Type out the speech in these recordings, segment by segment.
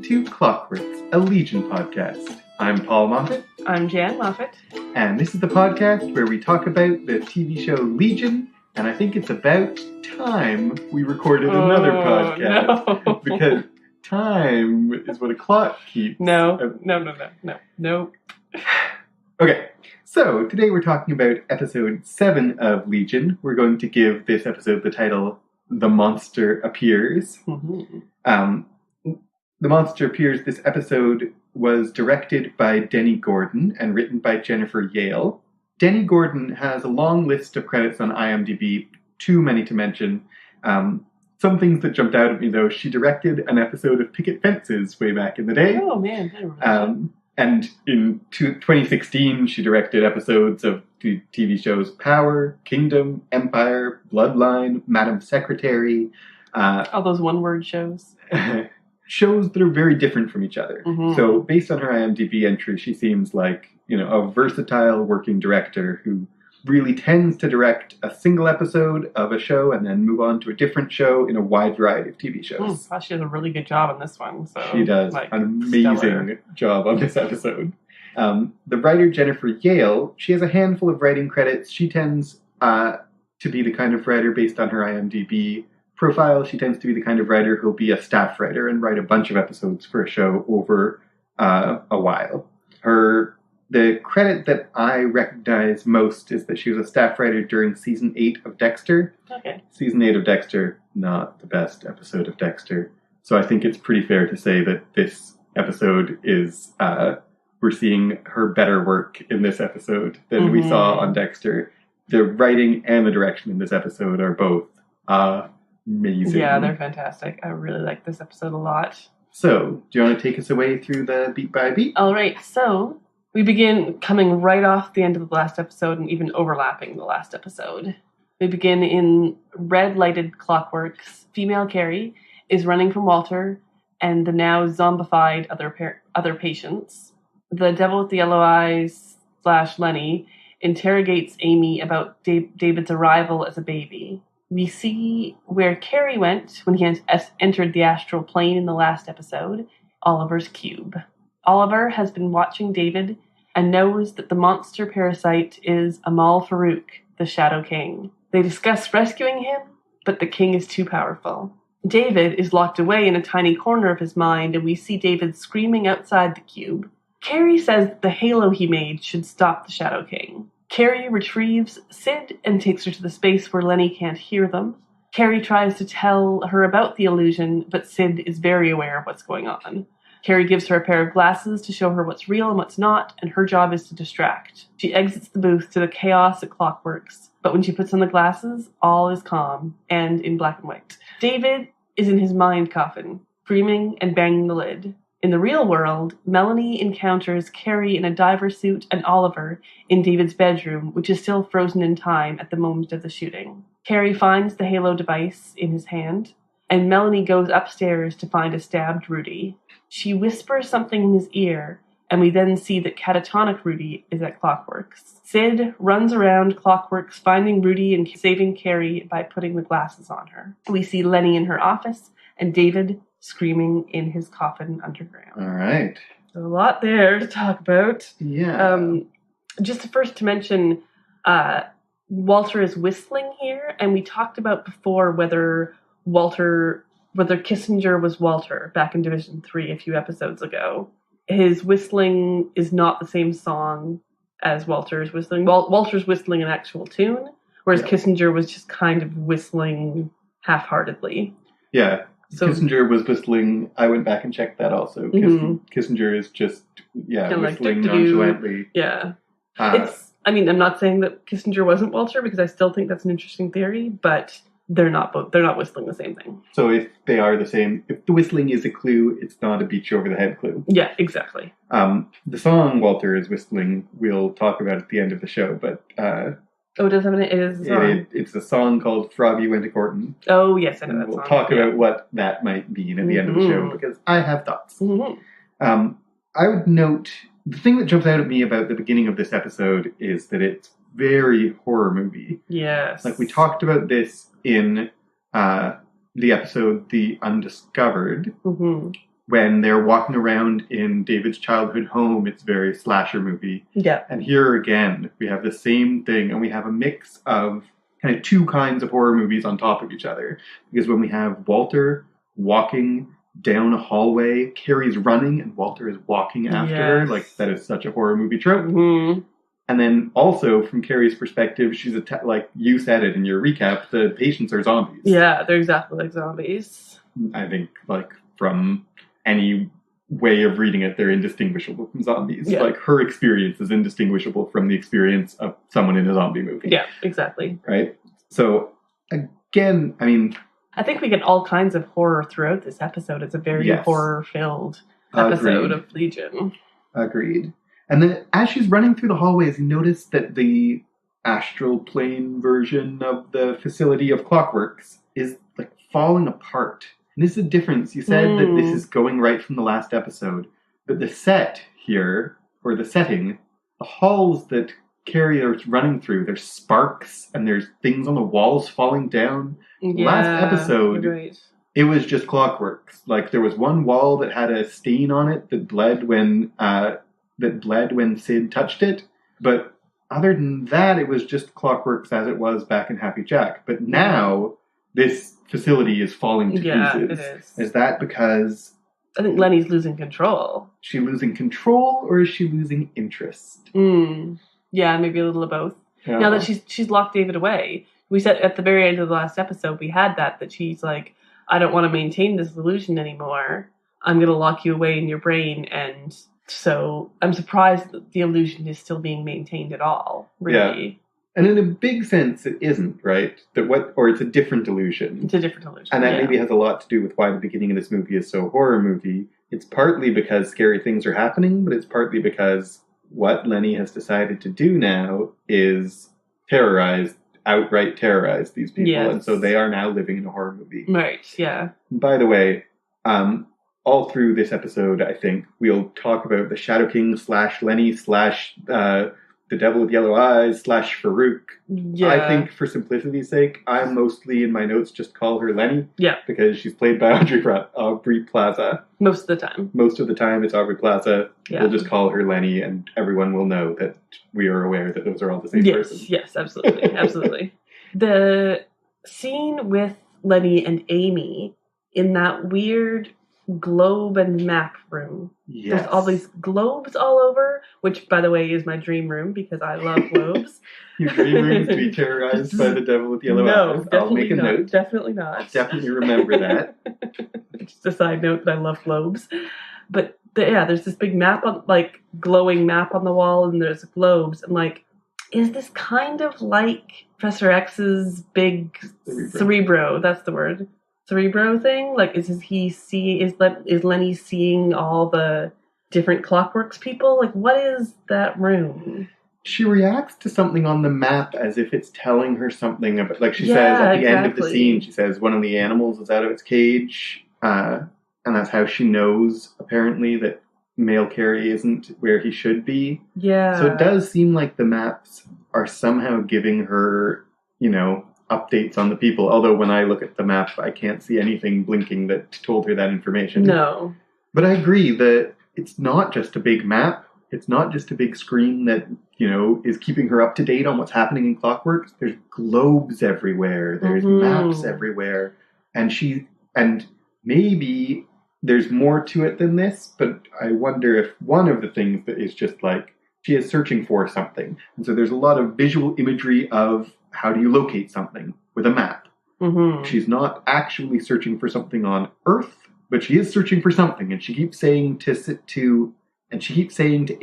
to Clockworks, a Legion podcast. I'm Paul Moffat. I'm Jan Moffat. And this is the podcast where we talk about the TV show Legion, and I think it's about time we recorded another podcast. No. Because time is what a clock keeps. No. Okay, so today we're talking about episode 7 of Legion. We're going to give this episode the title, The Monster Appears. Mm-hmm. The Monster Appears, this episode was directed by Denny Gordon and written by Jennifer Yale. Denny Gordon has a long list of credits on IMDb, too many to mention. Some things that jumped out at me, though, she directed an episode of Picket Fences way back in the day. Oh, man. I remember and in 2016, she directed episodes of the TV shows Power, Kingdom, Empire, Bloodline, Madam Secretary. all those one-word shows. Shows that are very different from each other. Mm-hmm. So based on her IMDb entry, she seems like, a versatile working director who really tends to direct a single episode of a show and then move on to a different show in a wide variety of TV shows. Well, she does a really good job on this one. So, she does an amazing job on this episode. The writer Jennifer Yale, she has a handful of writing credits. She tends to be the kind of writer based on her IMDb profile. She tends to be the kind of writer who'll be a staff writer and write a bunch of episodes for a show over a while. The credit that I recognize most is that she was a staff writer during season 8 of Dexter. Okay. Season 8 of Dexter, not the best episode of Dexter. So I think it's pretty fair to say that this episode is, we're seeing her better work in this episode than we saw on Dexter. The writing and the direction in this episode are both amazing. Yeah, they're fantastic. I really like this episode a lot. So, do you want to take us away through the beat by beat? All right, so we begin coming right off the end of the last episode and even overlapping the last episode. We begin in red-lighted Clockworks. Female Carrie is running from Walter and the now zombified other patients. The devil with the yellow eyes / Lenny interrogates Amy about David's arrival as a baby. We see where Carrie went when he entered the astral plane in the last episode, Oliver's cube. Oliver has been watching David and knows that the monster parasite is Amal Farouk, the Shadow King. They discuss rescuing him, but the king is too powerful. David is locked away in a tiny corner of his mind, and we see David screaming outside the cube. Carrie says the halo he made should stop the Shadow King. Carrie retrieves Sid and takes her to the space where Lenny can't hear them. Carrie tries to tell her about the illusion, but Sid is very aware of what's going on. Carrie gives her a pair of glasses to show her what's real and what's not, and her job is to distract. She exits the booth to the chaos at Clockworks, but when she puts on the glasses, all is calm, and in black and white. David is in his mind coffin, screaming and banging the lid. In the real world, Melanie encounters Carrie in a diver suit and Oliver in David's bedroom, which is still frozen in time at the moment of the shooting. Carrie finds the halo device in his hand, and Melanie goes upstairs to find a stabbed Rudy. She whispers something in his ear, and we then see that catatonic Rudy is at Clockworks. Sid runs around Clockworks, finding Rudy and saving Carrie by putting the glasses on her. We see Lenny in her office, and David screaming in his coffin underground. All right. There's a lot there to talk about. Yeah. Just first to mention, Walter is whistling here, and we talked about before whether Kissinger was Walter back in Division 3 a few episodes ago. His whistling is not the same song as Walter's whistling. Walter's whistling an actual tune, whereas Kissinger was just kind of whistling half-heartedly. Yeah. So, Kissinger was whistling. I went back and checked that also. Kissinger is just, whistling nonchalantly. Yeah. I'm not saying that Kissinger wasn't Walter, because I still think that's an interesting theory, but they're not whistling the same thing. So if they are the same, if the whistling is a clue, it's not a beat you over the head clue. Yeah, exactly. The song Walter is whistling, we'll talk about at the end of the show, but it does have it is a song. It's a song called Froggy Went a Courtin'. Oh, yes, I know that song. We'll talk about what that might mean at the end of the show, because I have thoughts. I would note, the thing that jumps out at me about the beginning of this episode is that it's very horror movie. Yes. Like, we talked about this in the episode The Undiscovered, when they're walking around in David's childhood home, it's very slasher movie. Yeah. And here again, we have the same thing, and we have a mix of kind of two kinds of horror movies on top of each other. Because when we have Walter walking down a hallway, Carrie's running, and Walter is walking after her. Like, that is such a horror movie trope. Mm-hmm. And then also, from Carrie's perspective, she's like you said it in your recap, the patients are zombies. Yeah, they're exactly like zombies. I think, like, from any way of reading it, they're indistinguishable from zombies. Yeah. Like, her experience is indistinguishable from the experience of someone in a zombie movie. Yeah, exactly. Right? So, again, I mean... I think we get all kinds of horror throughout this episode. It's a very horror-filled episode of Legion. Agreed. And then, as she's running through the hallways, you notice that the astral plane version of the facility of Clockworks is, like, falling apart. And this is a difference. You said that this is going right from the last episode. But the set here, or the setting, the halls that Carrie is running through, there's sparks and there's things on the walls falling down. Yeah, last episode, it was just Clockworks. Like, there was one wall that had a stain on it that bled when Sid touched it. But other than that, it was just Clockworks as it was back in Happy Jack. But now, this facility is falling to pieces. Yeah, it is. Is that because... I think Lenny's losing control. Is she losing control, or is she losing interest? Yeah, maybe a little of both. Yeah. Now that she's locked David away. We said at the very end of the last episode, we had that she's like, I don't want to maintain this illusion anymore. I'm going to lock you away in your brain. And so I'm surprised that the illusion is still being maintained at all, really. Yeah. And in a big sense, it isn't, right? Or it's a different illusion. It's a different illusion. And that maybe has a lot to do with why the beginning of this movie is so horror movie. It's partly because scary things are happening, but it's partly because what Lenny has decided to do now is outright terrorize these people. Yes. And so they are now living in a horror movie. Right, yeah. By the way, all through this episode, I think, we'll talk about the Shadow King / Lenny / the Devil with Yellow Eyes / Farouk. Yeah. I think for simplicity's sake, I mostly in my notes just call her Lenny. Yeah. Because she's played by Aubrey Plaza. Most of the time. Most of the time it's Aubrey Plaza. Yeah. We'll just call her Lenny and everyone will know that we are aware that those are all the same person. Yes, absolutely. Absolutely. The scene with Lenny and Amy in that weird globe and map room. Yes. There's all these globes all over, which, by the way, is my dream room because I love globes. Your dream room is to be terrorized by the Devil with Yellow Eyes. I'll make a note. Definitely not. Definitely remember that. Just a side note that I love globes. But there's this big map glowing map on the wall, and there's globes, and is this kind of like Professor X's big cerebro? That's the word. Cerebro thing? Is Lenny seeing all the different Clockworks people? What is that room? She reacts to something on the map as if it's telling her something about, she says at the end of the scene, she says one of the animals is out of its cage, and that's how she knows, apparently, that male Carrie isn't where he should be. Yeah. So it does seem like the maps are somehow giving her, updates on the people. Although when I look at the map, I can't see anything blinking that told her that information. No. But I agree that it's not just a big map. It's not just a big screen that, is keeping her up to date on what's happening in Clockworks. There's globes everywhere. There's maps everywhere. And maybe there's more to it than this, but I wonder if one of the things that is just she is searching for something. And so there's a lot of visual imagery of how do you locate something with a map. Mm-hmm. She's not actually searching for something on Earth, but she is searching for something. And she keeps saying to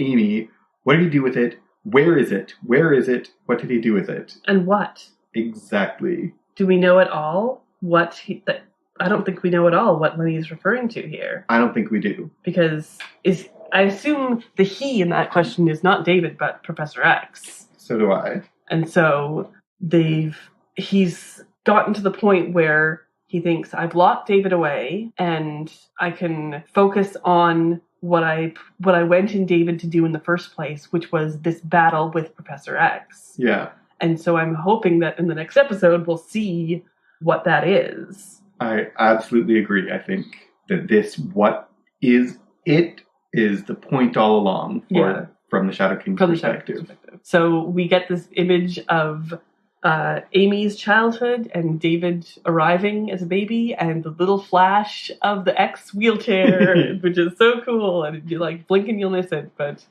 Amy, what did he do with it? Where is it? Where is it? What did he do with it? And what? Exactly. Do we know at all I don't think we know at all what Lenny is referring to here. I don't think we do. Because I assume the he in that question is not David, but Professor X. So do I. And so he's gotten to the point where he thinks, I've locked David away and I can focus on what I went in David to do in the first place, which was this battle with Professor X. Yeah. And so I'm hoping that in the next episode we'll see what that is. I absolutely agree. I think that what is the point all along from the Shadow King's perspective. So we get this image of Amy's childhood and David arriving as a baby and the little flash of the X wheelchair, which is so cool. And if you like blink and you'll miss it, but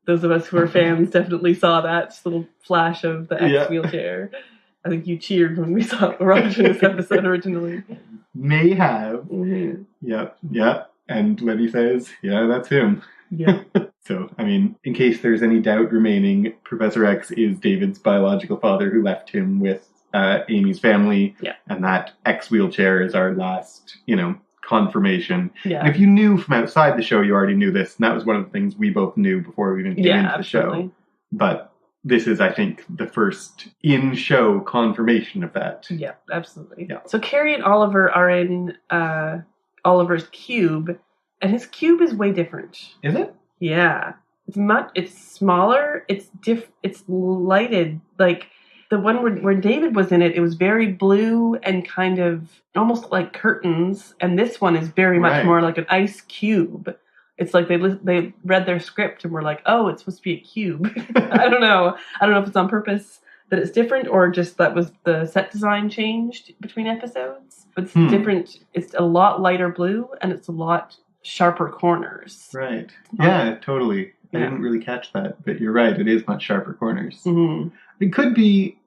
those of us who are fans definitely saw that little flash of the X wheelchair. I think you cheered when we saw watching this episode originally. May have. Mm-hmm. Yep. And Lenny says, yeah, that's him. Yeah. So, I mean, in case there's any doubt remaining, Professor X is David's biological father who left him with Amy's family. Yeah. And that X wheelchair is our last, confirmation. Yeah. And if you knew from outside the show, you already knew this. And that was one of the things we both knew before we even came into the show. But this is, I think, the first in-show confirmation of that. Yeah, absolutely. Yeah. So Carrie and Oliver are in Oliver's cube, and his cube is way different. Is it? Yeah. It's smaller. It's lighted. Like the one where David was in it, it was very blue and kind of almost like curtains, and this one is very much more like an ice cube. It's like they read their script and were like, oh, it's supposed to be a cube. I don't know if it's on purpose that it's different or just that was the set design changed between episodes. But it's different. It's a lot lighter blue and it's a lot sharper corners. Right. Yeah, totally. I didn't really catch that, but you're right. It is much sharper corners. Mm-hmm. It could be,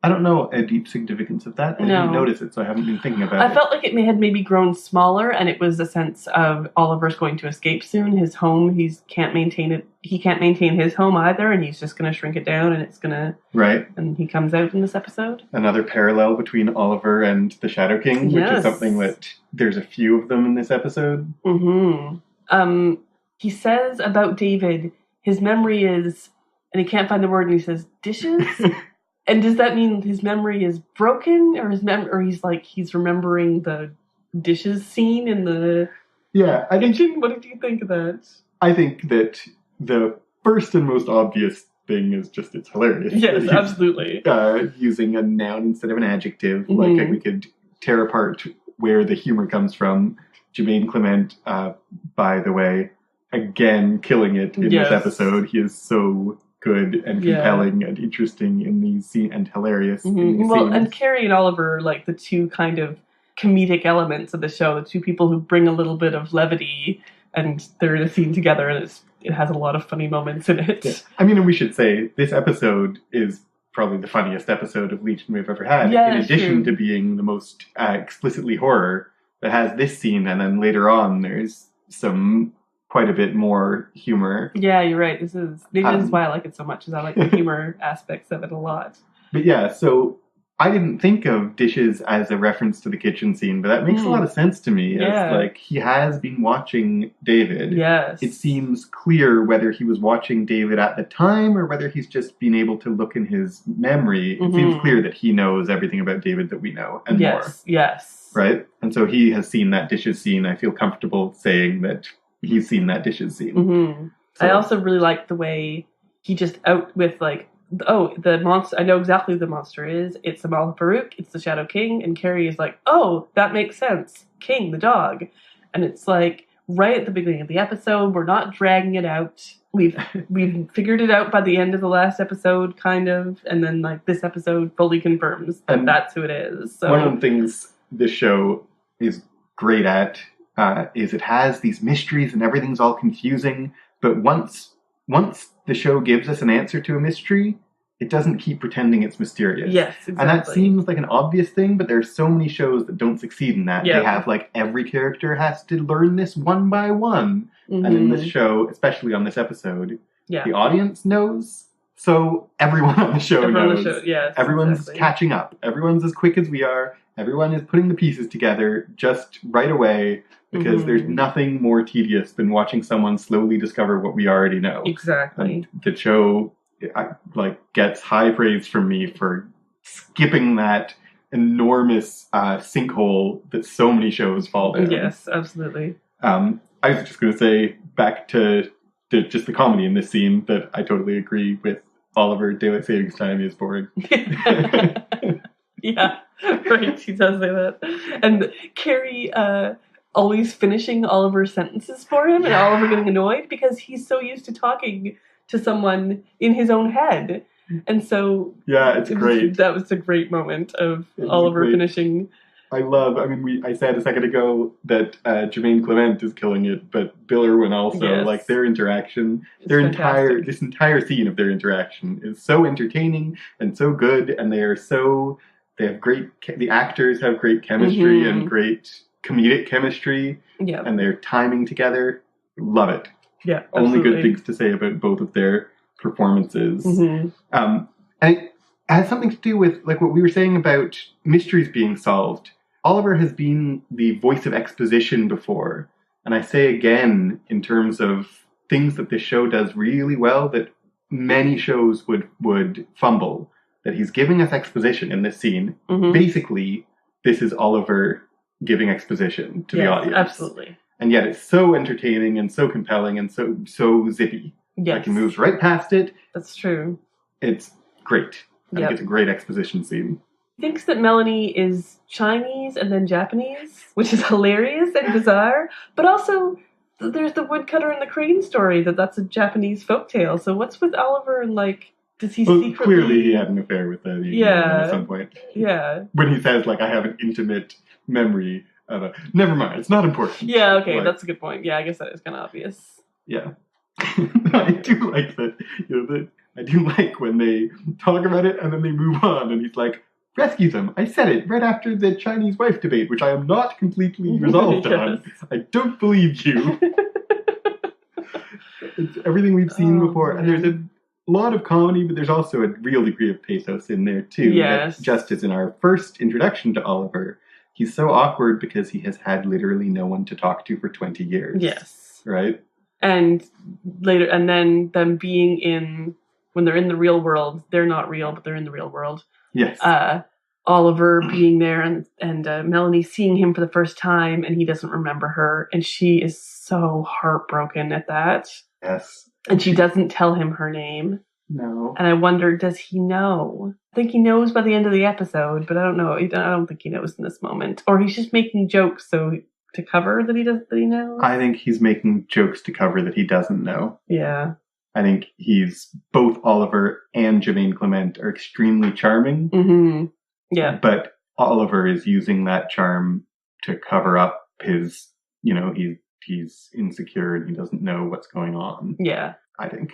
I don't know a deep significance of that. I didn't notice it, so I haven't been thinking about it. I felt like it had maybe grown smaller, and it was a sense of Oliver's going to escape soon. His home, he can't maintain it. He can't maintain his home either, and he's just going to shrink it down, and it's going to... Right. And he comes out in this episode. Another parallel between Oliver and the Shadow King, which is something that there's a few of them in this episode. Mm-hmm. He says about David, his memory is... And he can't find the word, and he says, dishes? And does that mean his memory is broken, or he's remembering the dishes scene in the kitchen? What did you think of that? I think that the first and most obvious thing is just it's hilarious. Yes, absolutely. Using a noun instead of an adjective, like we could tear apart where the humor comes from. Jermaine Clement, by the way, again killing it in this episode. He is so good and compelling and interesting in these scenes and hilarious in these scenes. And Carrie and Oliver are like the two kind of comedic elements of the show, the two people who bring a little bit of levity, and they're in a scene together, and it has a lot of funny moments in it. Yeah. I mean, and we should say this episode is probably the funniest episode of Legion we've ever had. Yeah, in addition to being the most explicitly horror, that has this scene, and then later on there's some quite a bit more humor. Yeah, you're right. This is why I like it so much, is I like the humor aspects of it a lot. But yeah, so I didn't think of dishes as a reference to the kitchen scene, but that makes a lot of sense to me. Yeah. It's like he has been watching David. Yes. It seems clear whether he was watching David at the time or whether he's just been able to look in his memory. It seems clear that he knows everything about David that we know and more. Yes. Right? And so he has seen that dishes scene. I feel comfortable saying that he's seen that dishes scene. Mm-hmm. So. I also really like the way he just out with like, oh, the monster, I know exactly who the monster is. It's Amal Farouk, it's the Shadow King, and Carrie is like, oh, that makes sense. King, the dog. And it's like, right at the beginning of the episode, we're not dragging it out. We've figured it out by the end of the last episode, kind of, and then like this episode fully confirms that that's who it is. So one of the things this show is great at is it has these mysteries and everything's all confusing, but once the show gives us an answer to a mystery, it doesn't keep pretending it's mysterious. Yes, exactly. And that seems like an obvious thing, but there's so many shows that don't succeed in that. Yeah. They have like every character has to learn this one by one. And in this show, especially on this episode, the audience knows, so everyone on the show knows. Everyone's catching up. Everyone's as quick as we are. Everyone is putting the pieces together just right away, because there's nothing more tedious than watching someone slowly discover what we already know. Exactly. And the show gets high praise from me for skipping that enormous sinkhole that so many shows fall down. Yes, absolutely. I was just going to say, back to just the comedy in this scene, that I totally agree with Oliver. Daylight Savings Time is boring. Yeah, right. She does say that. And Carrie always finishing Oliver's sentences for him and Oliver getting annoyed because he's so used to talking to someone in his own head. And so it's great. That was a great moment of Oliver finishing. I said a second ago that Jermaine Clement is killing it, but Bill Irwin also, like their interaction, this entire scene of their interaction is so entertaining and so good, and the actors have great chemistry and great comedic chemistry, and they're timing together. Love it. Yeah, only good things to say about both of their performances. And it has something to do with like what we were saying about mysteries being solved. Oliver has been the voice of exposition before, and I say again, in terms of things that this show does really well that many shows would fumble, that he's giving us exposition in this scene. Basically, this is Oliver giving exposition to the audience. Absolutely. And yet it's so entertaining and so compelling and so zippy. Yes. Like he moves right past it. That's true. It's great. I think it's a great exposition scene. He thinks that Melanie is Chinese and then Japanese, which is hilarious and bizarre. But also, there's the woodcutter and the crane story that's a Japanese folktale. So what's with Oliver and like, does he secretly... Clearly he had an affair with that at some point. Yeah. When he says, like, I have an intimate memory of a... Never mind, it's not important. Yeah, okay, like, that's a good point. Yeah, I guess that is kind of obvious. Yeah. I do like that. I do like when they talk about it and then they move on and he's like, rescue them. I said it right after the Chinese wife debate, which I am not completely resolved on. I don't believe you. It's everything we've seen before. Man. And there's a lot of comedy, but there's also a real degree of pathos in there too. Yes. Just as in our first introduction to Oliver, he's so awkward because he has had literally no one to talk to for 20 years. Yes. Right? And later, and then them being when they're in the real world, they're not real, but they're in the real world. Yes. Oliver being there and Melanie seeing him for the first time and he doesn't remember her and she is so heartbroken at that. Yes. And she doesn't tell him her name. No. And I wonder, does he know? I think he knows by the end of the episode, but I don't know. I don't think he knows in this moment. Or he's just making jokes to cover that he knows. I think he's making jokes to cover that he doesn't know. Yeah. I think he's both Oliver and Jermaine Clement are extremely charming. Mm-hmm. Yeah. But Oliver is using that charm to cover up his, he's insecure and he doesn't know what's going on. Yeah. I think.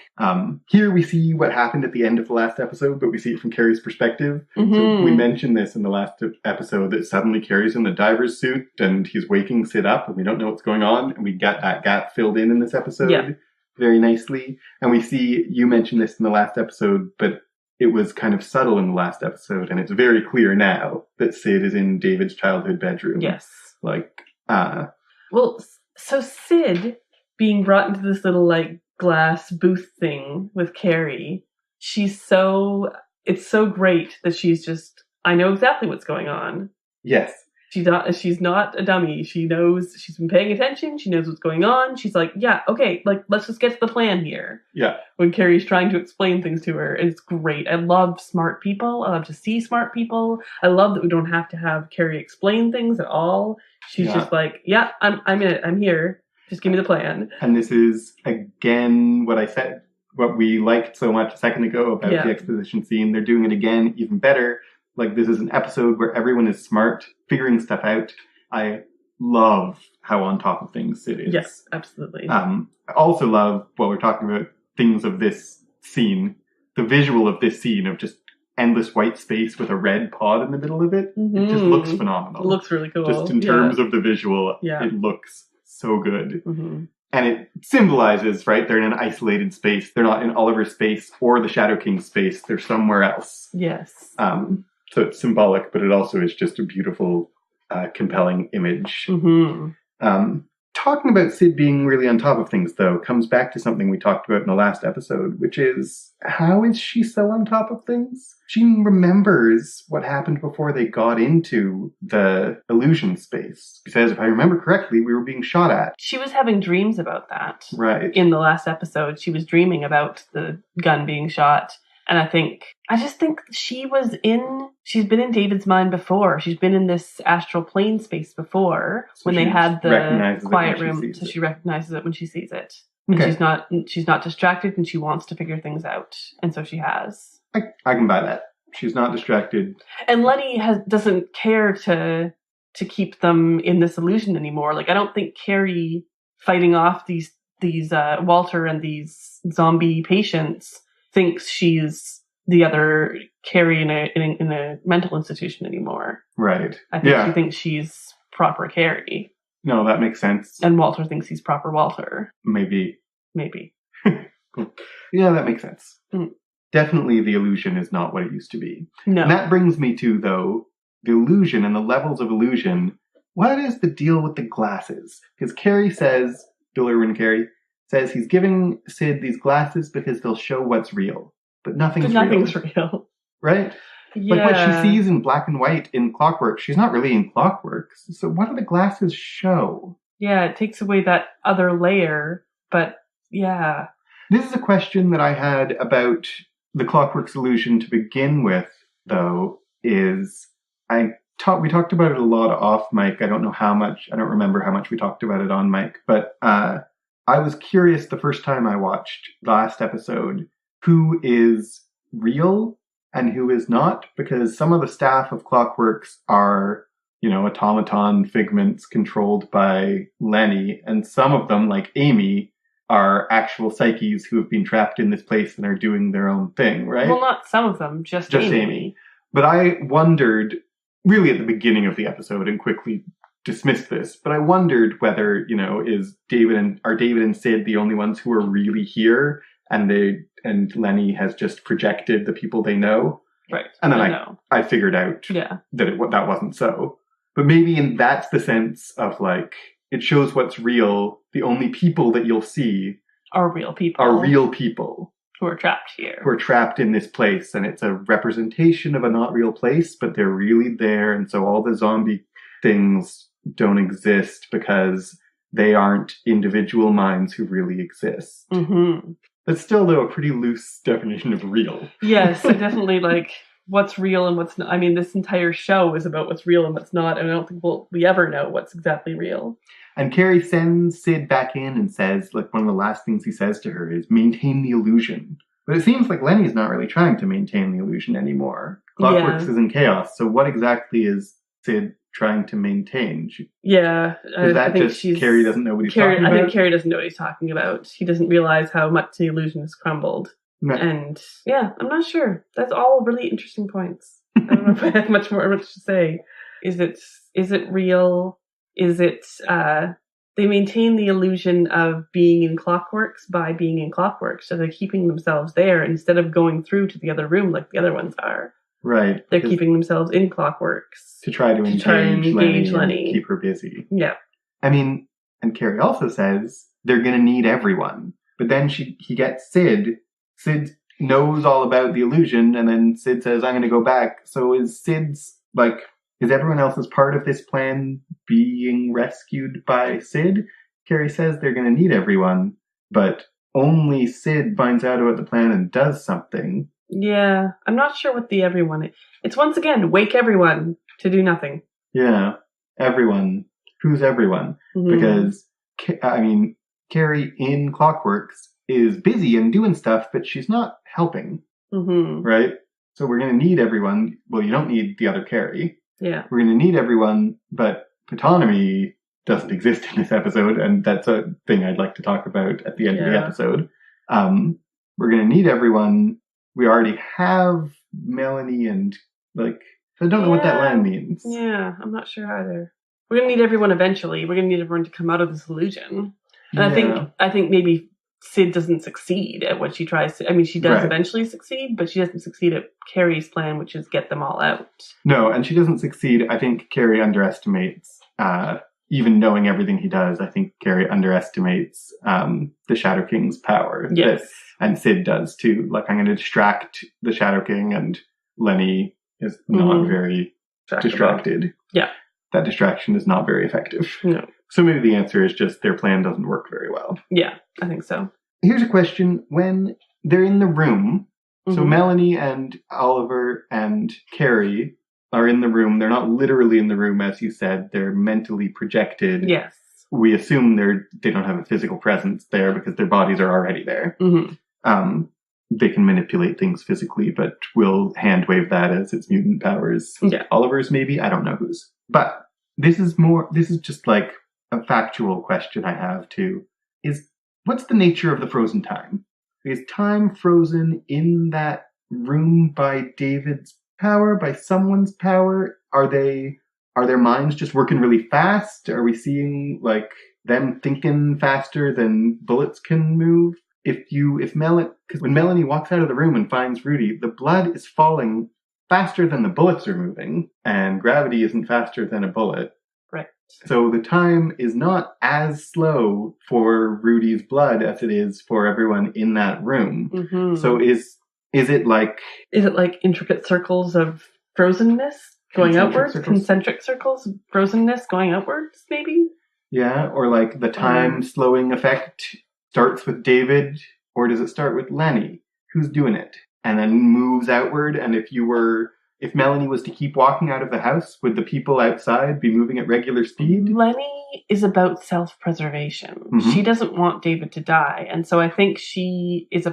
Here we see what happened at the end of the last episode, but we see it from Carrie's perspective. Mm-hmm. So we mentioned this in the last episode that suddenly Carrie's in the diver's suit and he's waking Sid up and we don't know what's going on. And we got that gap filled in this episode very nicely. And we see, you mentioned this in the last episode, but it was kind of subtle in the last episode. And it's very clear now that Sid is in David's childhood bedroom. Yes. Well, so Sid being brought into this little glass booth thing with Carrie, it's so great that she's just, I know exactly what's going on. Yes. She's not a dummy. She knows, she's been paying attention. She knows what's going on. She's like, yeah, okay, let's just get to the plan here. Yeah. When Carrie's trying to explain things to her, it's great. I love smart people. I love to see smart people. I love that we don't have to have Carrie explain things at all. She's just like, yeah, I'm in it. I'm here. Just give me the plan. And this is, again, what I said, what we liked so much a second ago about the exposition scene. They're doing it again, even better. This is an episode where everyone is smart, figuring stuff out. I love how on top of things Sid is. Yes, absolutely. I also love, while we're talking about things of this scene, the visual of this scene of just endless white space with a red pod in the middle of it. Mm-hmm. It just looks phenomenal. It looks really cool. Just in terms of the visual, it looks so good. Mm-hmm. And it symbolizes, right, they're in an isolated space. They're not in Oliver's space or the Shadow King's space. They're somewhere else. Yes. So it's symbolic, but it also is just a beautiful, compelling image. Mm-hmm. Talking about Sid being really on top of things, though, comes back to something we talked about in the last episode, which is, how is she so on top of things? She remembers what happened before they got into the illusion space. She says, if I remember correctly, we were being shot at. She was having dreams about that. Right. In the last episode, she was dreaming about the gun being shot. And I just think she's been in David's mind before. She's been in this astral plane space before when they had the quiet room. So she recognizes it when she sees it. Okay. And she's not distracted, and she wants to figure things out. And so she has. I can buy that. She's not distracted. And Lenny doesn't care to keep them in this illusion anymore. Like, I don't think Carrie fighting off these Walter and these zombie patients thinks she's the other Carrie in a mental institution anymore. Right. I think she thinks she's proper Carrie. No, that makes sense. And Walter thinks he's proper Walter. Maybe. Cool. Yeah, that makes sense. Mm. Definitely the illusion is not what it used to be. No. And that brings me to, though, the illusion and the levels of illusion. What is the deal with the glasses? Because Carrie says, Bill Irwin Carrie, says he's giving Sid these glasses because they'll show what's real. But nothing's real. Right? Yeah. Like what she sees in black and white in Clockworks, she's not really in Clockworks. So what do the glasses show? Yeah, it takes away that other layer, but yeah. This is a question that I had about the Clockworks illusion to begin with, though, is we talked about it a lot off mic. I don't remember how much we talked about it on mic, but I was curious the first time I watched the last episode who is real and who is not, because some of the staff of Clockworks are, automaton figments controlled by Lenny, and some of them, like Amy, are actual psyches who have been trapped in this place and are doing their own thing, right? Well, not some of them, just Amy. But I wondered, really at the beginning of the episode, and quickly dismissed this, but I wondered whether, are David and Sid the only ones who are really here, and Lenny has just projected the people they know? Right. And then I figured out that that wasn't so. But maybe that's the sense of, like, it shows what's real. The only people that you'll see are real people. Who are trapped here. Who are trapped in this place. And it's a representation of a not real place, but they're really there. And so all the zombie things don't exist because they aren't individual minds who really exist. Mm-hmm. That's still, though, a pretty loose definition of real. Yes, I definitely what's real and what's not. I mean, this entire show is about what's real and what's not, and I don't think we ever know what's exactly real. And Carrie sends Sid back in and says, like, one of the last things he says to her is, maintain the illusion. But it seems like Lenny's not really trying to maintain the illusion anymore. Clockworks is in chaos, so what exactly is Sid trying to maintain? I think Carrie doesn't know what he's talking about? I think Carrie doesn't know what he's talking about. He doesn't realize how much the illusion has crumbled. No. And, I'm not sure. That's all really interesting points. I don't know if I have much to say. Is it real? Is it, they maintain the illusion of being in Clockworks by being in Clockworks. So they're keeping themselves there instead of going through to the other room like the other ones are. Right. They're keeping themselves in Clockworks. To try to engage Lenny. Keep her busy. Yeah. I mean, and Carrie also says they're going to need everyone. But then he gets Sid. Sid knows all about the illusion, and then Sid says, I'm going to go back. So is everyone else's part of this plan being rescued by Sid? Carrie says they're going to need everyone, but only Sid finds out about the plan and does something. Yeah, I'm not sure what the everyone is. It's once again, wake everyone to do nothing. Yeah, everyone. Who's everyone? Mm-hmm. Because, Carrie in Clockworks is busy and doing stuff, but she's not helping. Mm-hmm. Right? So we're going to need everyone. Well, you don't need the other Carrie. Yeah. We're going to need everyone, but autonomy doesn't exist in this episode, and that's a thing I'd like to talk about at the end of the episode. We're going to need everyone. We already have Melanie and, I don't know what that line means. Yeah, I'm not sure either. We're going to need everyone eventually. We're going to need everyone to come out of this illusion. And I think maybe Sid doesn't succeed at what she tries to. I mean, she does eventually succeed, but she doesn't succeed at Carrie's plan, which is get them all out. No, and she doesn't succeed. I think Carrie underestimates, even knowing everything he does, I think Carrie underestimates the Shadow King's power. Yes. And Sid does too. I'm going to distract the Shadow King, and Lenny is not very distracted. Yeah. That distraction is not very effective. No. So maybe the answer is just their plan doesn't work very well. Yeah, I think so. Here's a question. When they're in the room So Melanie and Oliver and Carrie are in the room. They're not literally in the room, as you said. They're mentally projected. Yes. We assume they don't have a physical presence there because their bodies are already there. They can manipulate things physically, but we'll hand wave that as its mutant powers. Yeah. Oliver's maybe? I don't know whose. But this is just like a factual question I have too. What's the nature of the frozen time? Is time frozen in that room by David's power, by someone's power? Are their minds just working really fast? Are we seeing like them thinking faster than bullets can move? Because when Melanie walks out of the room and finds Rudy, the blood is falling faster than the bullets are moving, and gravity isn't faster than a bullet. Right. So the time is not as slow for Rudy's blood as it is for everyone in that room. So is it like intricate circles of frozenness going outwards? Concentric circles of frozenness going outwards, maybe? Yeah, or like the time slowing effect starts with David, or does it start with Lenny? Who's doing it? And then moves outward, and if Melanie was to keep walking out of the house, would the people outside be moving at regular speed? Lenny is about self-preservation. She doesn't want David to die. And so I think she's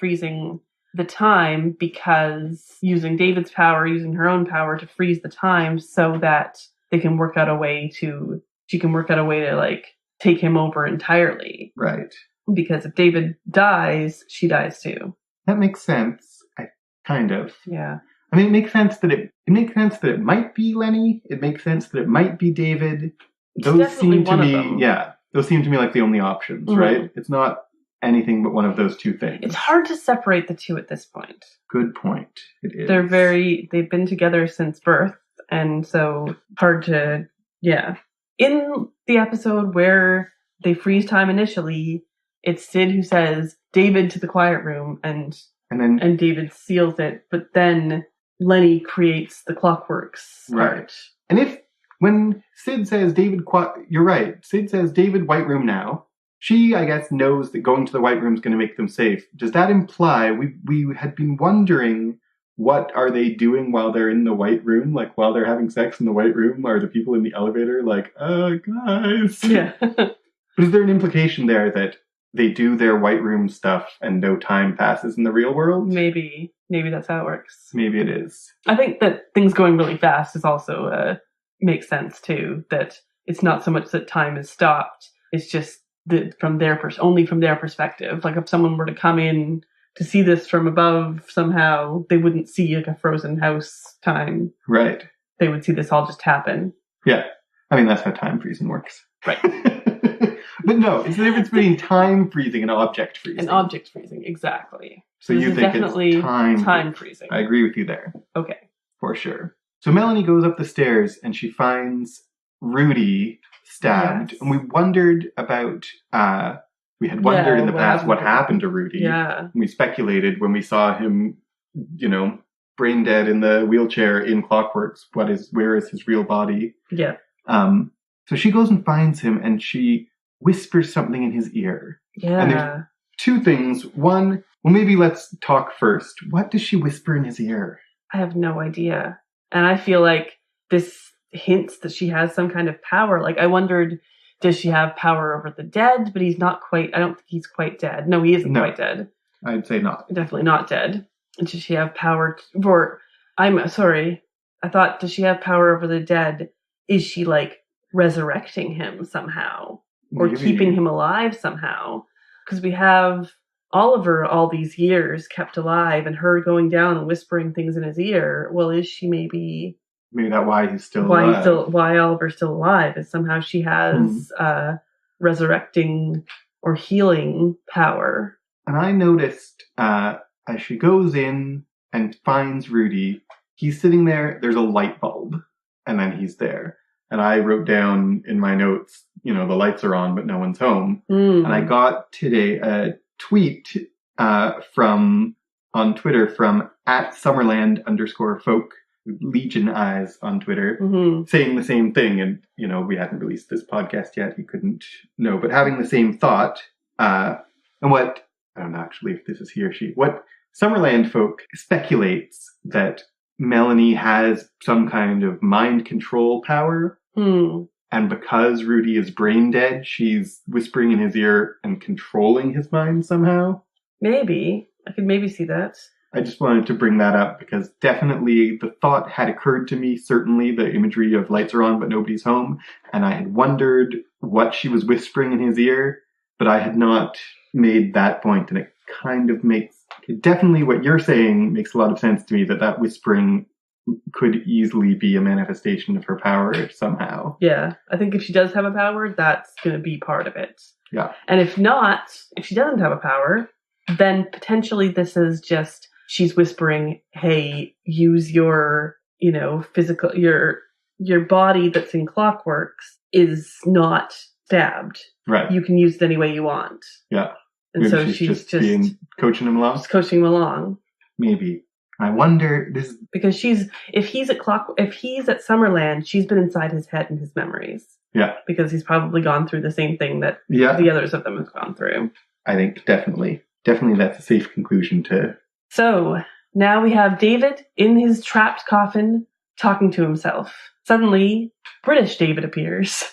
freezing the time because using David's power, using her own power to freeze the time so that she can work out a way to like take him over entirely. Right. Because if David dies, she dies too. That makes sense. Kind of. Yeah. I mean, it makes sense that it might be Lenny. It makes sense that it might be David. Those seem to me like the only options, right? It's not anything but one of those two things. It's hard to separate the two at this point. Good point. It is. They've been together since birth, and so hard to, In the episode where they freeze time initially, it's Sid who says, David to the quiet room, and David seals it, but then Lenny creates the Clockworks. Right. And when Sid says you're right, Sid says David, White Room now. She, I guess, knows that going to the White Room is going to make them safe. Does that imply, we had been wondering, what are they doing while they're in the White Room? Like, while they're having sex in the White Room, are the people in the elevator like, guys? Yeah. But is there an implication there that they do their White Room stuff and no time passes in the real world? Maybe that's how it works. Maybe it is. I think that things going really fast is also makes sense too. That it's not so much that time is stopped; it's just that only from their perspective. Like if someone were to come in to see this from above, somehow they wouldn't see like a frozen house time. Right. They would see this all just happen. Yeah, I mean that's how time freezing works. Right. But no, it's the difference between time freezing and object freezing. And object freezing, exactly. So you think definitely it's time freezing. I agree with you there. Okay. For sure. So Melanie goes up the stairs and she finds Rudy stabbed. Yes. And we wondered about, in the past what happened to Rudy. Yeah. And we speculated when we saw him, brain dead in the wheelchair in Clockworks, where is his real body? Yeah. So she goes and finds him and she whispers something in his ear. Yeah. And there's two things. One, well, maybe let's talk first. What does she whisper in his ear? I have no idea. And I feel like this hints that she has some kind of power. Like, I wondered, does she have power over the dead? But he's not quite, I don't think he's quite dead. No, he isn't quite dead. I'd say not. Definitely not dead. And does she have power I thought, does she have power over the dead? Is she, like, resurrecting him somehow? Or keeping him alive somehow? Because we have Oliver all these years kept alive and her going down and whispering things in his ear. Well, is she maybe that's why he's still alive? Why Oliver's still alive is somehow she has resurrecting or healing power. And I noticed as she goes in and finds Rudy, he's sitting there, there's a light bulb, and then he's there. And I wrote down in my notes, the lights are on, but no one's home. And I got today a tweet on Twitter from @Summerland_folk, Legion Eyes on Twitter, saying the same thing. And, we hadn't released this podcast yet. He couldn't know, but having the same thought. And what I don't know actually if this is he or she. What Summerland folk speculates that Melanie has some kind of mind control power. And because Rudy is brain dead, she's whispering in his ear and controlling his mind somehow. Maybe. I could maybe see that. I just wanted to bring that up because definitely the thought had occurred to me, certainly the imagery of lights are on but nobody's home, and I had wondered what she was whispering in his ear, but I had not made that point, and it kind of definitely what you're saying makes a lot of sense to me, that whispering could easily be a manifestation of her power somehow. Yeah, I think if she does have a power, that's going to be part of it. Yeah. And if not, if she doesn't have a power, then potentially this is just, she's whispering, hey, use your, physical, your body that's in Clockworks is not stabbed. Right. You can use it any way you want. Yeah. And maybe so she's just coaching him along. Just coaching him along. Maybe. I wonder because if he's at Summerland, she's been inside his head and his memories. Yeah. Because he's probably gone through the same thing that the others of them have gone through. I think definitely that's a safe conclusion to. So now we have David in his trapped coffin talking to himself. Suddenly, British David appears,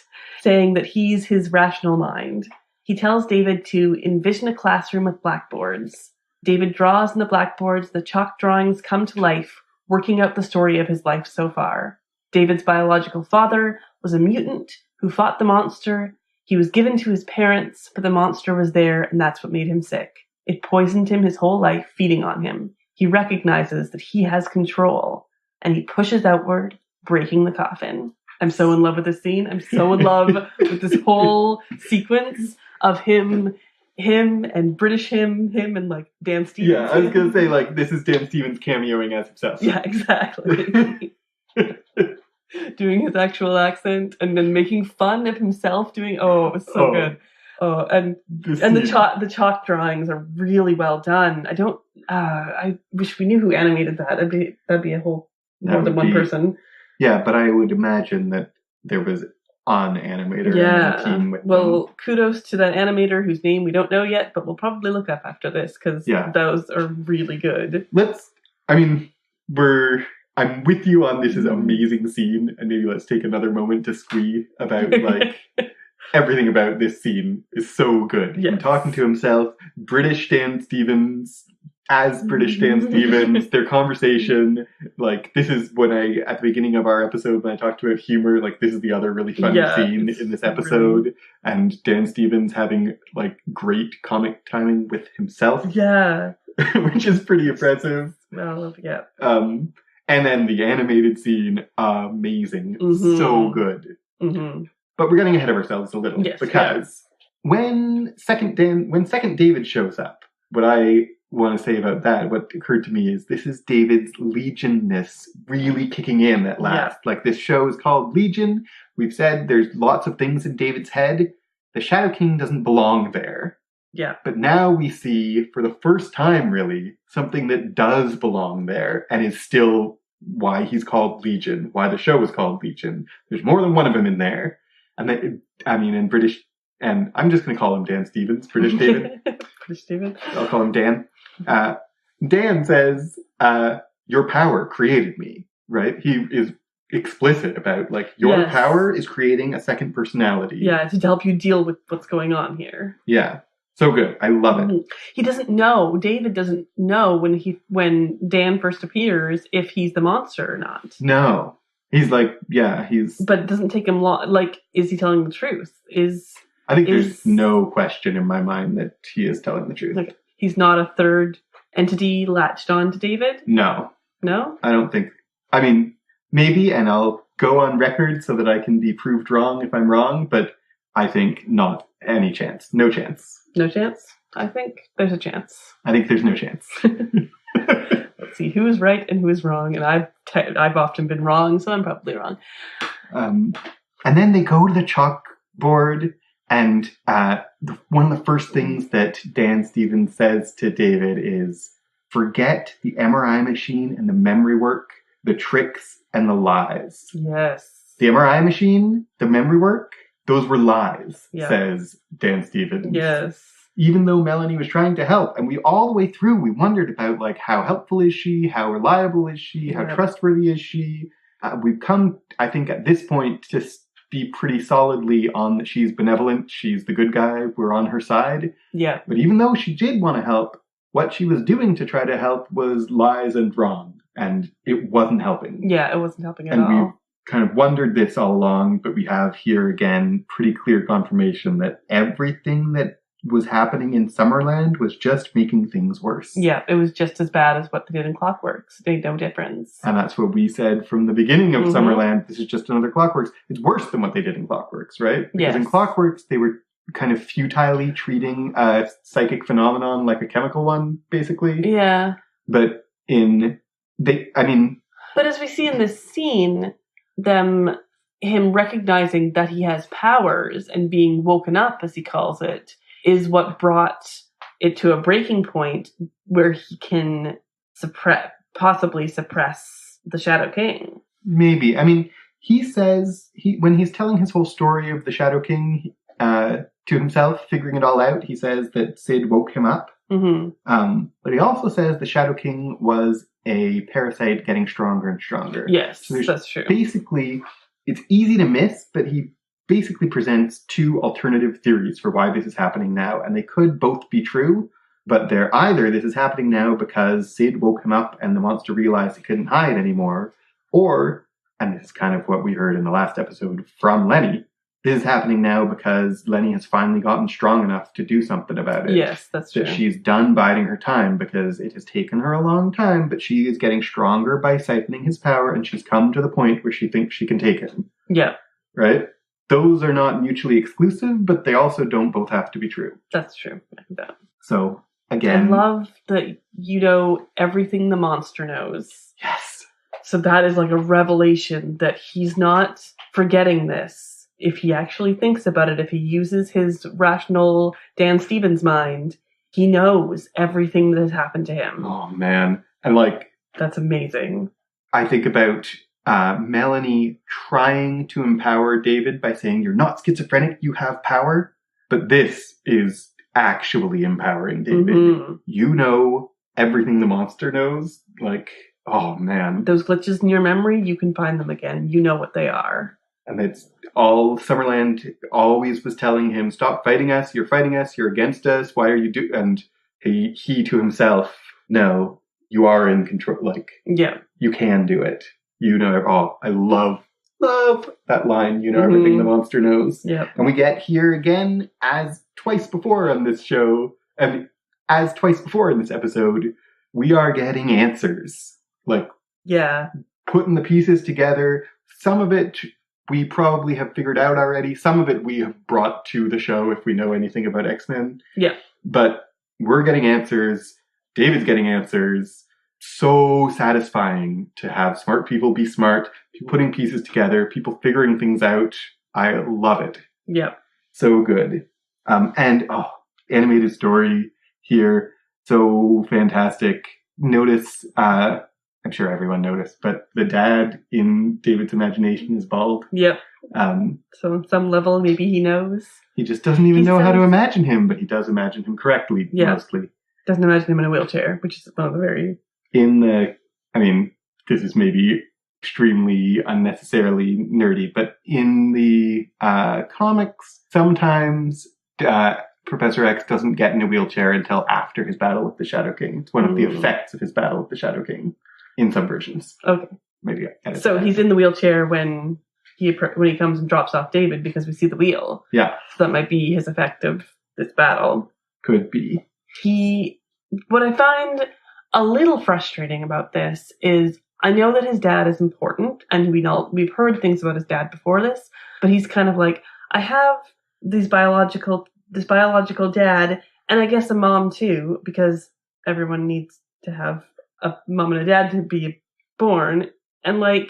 saying that he's his rational mind. He tells David to envision a classroom with blackboards. David draws on the blackboards, the chalk drawings come to life, working out the story of his life so far. David's biological father was a mutant who fought the monster. He was given to his parents, but the monster was there, and that's what made him sick. It poisoned him his whole life, feeding on him. He recognizes that he has control, and he pushes outward, breaking the coffin. I'm so in love with this scene. I'm so in love with this whole sequence of him and British him and like Dan Stevens. Yeah, I was gonna say like this is Dan Stevens cameoing as himself. Yeah, exactly. Doing his actual accent and then making fun of himself doing. Oh, it was so good. Oh, and the chalk drawings are really well done. I wish we knew who animated that. That'd be a whole more than one person. Yeah, but I would imagine that there was an animator and a team with them. Kudos to that animator whose name we don't know yet, but we'll probably look up after this because those are really good. I'm with you on this is an amazing scene, and maybe let's take another moment to squee about like everything about this scene is so good. Yes. Him talking to himself, British Dan Stevens as British Dan Stevens, their conversation, like this is when at the beginning of our episode when I talked about humor, like this is the other really funny scene in this episode, and Dan Stevens having like great comic timing with himself. Yeah. Which is pretty impressive. Well, yeah. And then the animated scene, amazing. So good. Mm-hmm. But we're getting ahead of ourselves a little because when second David shows up, what I want to say about that, what occurred to me is this is David's Legionness really kicking in at last. Yeah. Like this show is called Legion. We've said there's lots of things in David's head. The Shadow King doesn't belong there. Yeah. But now we see, for the first time really, something that does belong there and is still why he's called Legion, why the show is called Legion. There's more than one of them in there. And then, in British, and I'm just going to call him Dan Stevens, British David. British David. I'll call him Dan. Dan says, your power created me, right? He is explicit about, like, your power is creating a second personality. Yeah, to help you deal with what's going on here. Yeah. So good. I love it. He doesn't know, David doesn't know when Dan first appears if he's the monster or not. No. He's like, But it doesn't take him long. Like, is he telling the truth? I think there's no question in my mind that he is telling the truth. Like, he's not a third entity latched on to David? No. No? I don't think. Maybe, and I'll go on record so that I can be proved wrong if I'm wrong, but I think not any chance. No chance. No chance? I think there's a chance. I think there's no chance. Let's see who is right and who is wrong, and I've often been wrong, so I'm probably wrong. And then they go to the chalkboard, and one of the first things that Dan Stevens says to David is, forget the MRI machine and the memory work, the tricks and the lies. Yes. The MRI machine, the memory work, those were lies, says Dan Stevens. Yes. even though Melanie was trying to help. And we all the way through, we wondered about, like, how helpful is she? How reliable is she? How trustworthy is she? We've come, I think, at this point to be pretty solidly on that she's benevolent. She's the good guy. We're on her side. Yeah. But even though she did want to help, what she was doing to try to help was lies and wrong. And it wasn't helping. Yeah, it wasn't helping at all. And we kind of wondered this all along, but we have here again pretty clear confirmation that everything that was happening in Summerland was just making things worse. Yeah, it was just as bad as what they did in Clockworks. Made no difference. And that's what we said from the beginning of Summerland. This is just another Clockworks. It's worse than what they did in Clockworks, right? Because in Clockworks, they were kind of futilely treating a psychic phenomenon like a chemical one, basically. Yeah. But But as we see in this scene, him recognizing that he has powers and being woken up, as he calls it, is what brought it to a breaking point where he can possibly suppress the Shadow King. Maybe. I mean, he says, when he's telling his whole story of the Shadow King to himself, figuring it all out, he says that Sid woke him up. Mm-hmm. But he also says the Shadow King was a parasite getting stronger and stronger. Yes, so that's true. Basically, it's easy to miss, but he basically presents two alternative theories for why this is happening now, and they could both be true, but they're either this is happening now because Sid woke him up and the monster realized he couldn't hide anymore, or, and this is kind of what we heard in the last episode from Lenny, this is happening now because Lenny has finally gotten strong enough to do something about it. Yes, that's true. That she's done biding her time because it has taken her a long time, but she is getting stronger by siphoning his power, and she's come to the point where she thinks she can take him. Yeah. Right? Those are not mutually exclusive, but they also don't both have to be true. That's true. Yeah. So, again... I love that you know everything the monster knows. Yes. So that is like a revelation that he's not forgetting this. If he actually thinks about it, if he uses his rational Dan Stevens mind, he knows everything that has happened to him. Oh, man. And that's amazing. I think about Melanie trying to empower David by saying, you're not schizophrenic, you have power. But this is actually empowering David. Mm-hmm. You know everything the monster knows. Oh, man. Those glitches in your memory, you can find them again. You know what they are. And it's all Summerland always was telling him, stop fighting us, you're against us, why are you And he to himself, no, you are in control, you can do it. You know, I love that line, you know everything the monster knows. Yep. And we get here again, as twice before on this show, and as twice before in this episode, we are getting answers. Putting the pieces together, some of it we probably have figured out already. Some of it we have brought to the show if we know anything about X-Men. Yeah. But we're getting answers. David's getting answers. So satisfying to have smart people be smart, putting pieces together, people figuring things out. I love it. Yeah. So good. Animated story here. So fantastic. Notice, I'm sure everyone noticed, but the dad in David's imagination is bald. Yep. So on some level, maybe he knows. He just doesn't even know how to imagine him, but he does imagine him correctly, mostly. Doesn't imagine him in a wheelchair, which is one of the very... this is maybe extremely unnecessarily nerdy, but in the comics, sometimes Professor X doesn't get in a wheelchair until after his battle with the Shadow King. It's one of the effects of his battle with the Shadow King. In some versions. Okay. Maybe. So he's in the wheelchair when he comes and drops off David because we see the wheel. Yeah. So that might be his effect of this battle. Could be. What I find a little frustrating about this is I know that his dad is important and we've heard things about his dad before this, but he's kind of like, I have this biological dad and I guess a mom too, because everyone needs to have a mom and a dad to be born. And I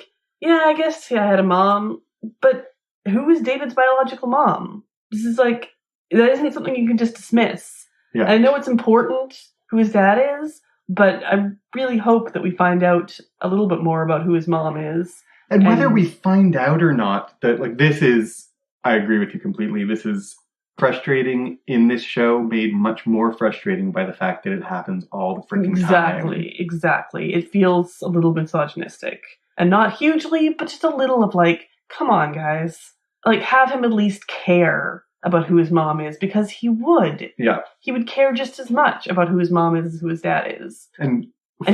guess I had a mom, but who is David's biological mom? This is that isn't something you can just dismiss. Yeah. I know it's important who his dad is, but I really hope that we find out a little bit more about who his mom is. And whether we find out or not, that this is, I agree with you completely, this is frustrating in this show made much more frustrating by the fact that it happens all the freaking time. Exactly. It feels a little misogynistic. And not hugely, but just a little of like, come on, guys. Like, have him at least care about who his mom is, because he would. Yeah. He would care just as much about who his mom is as who his dad is. And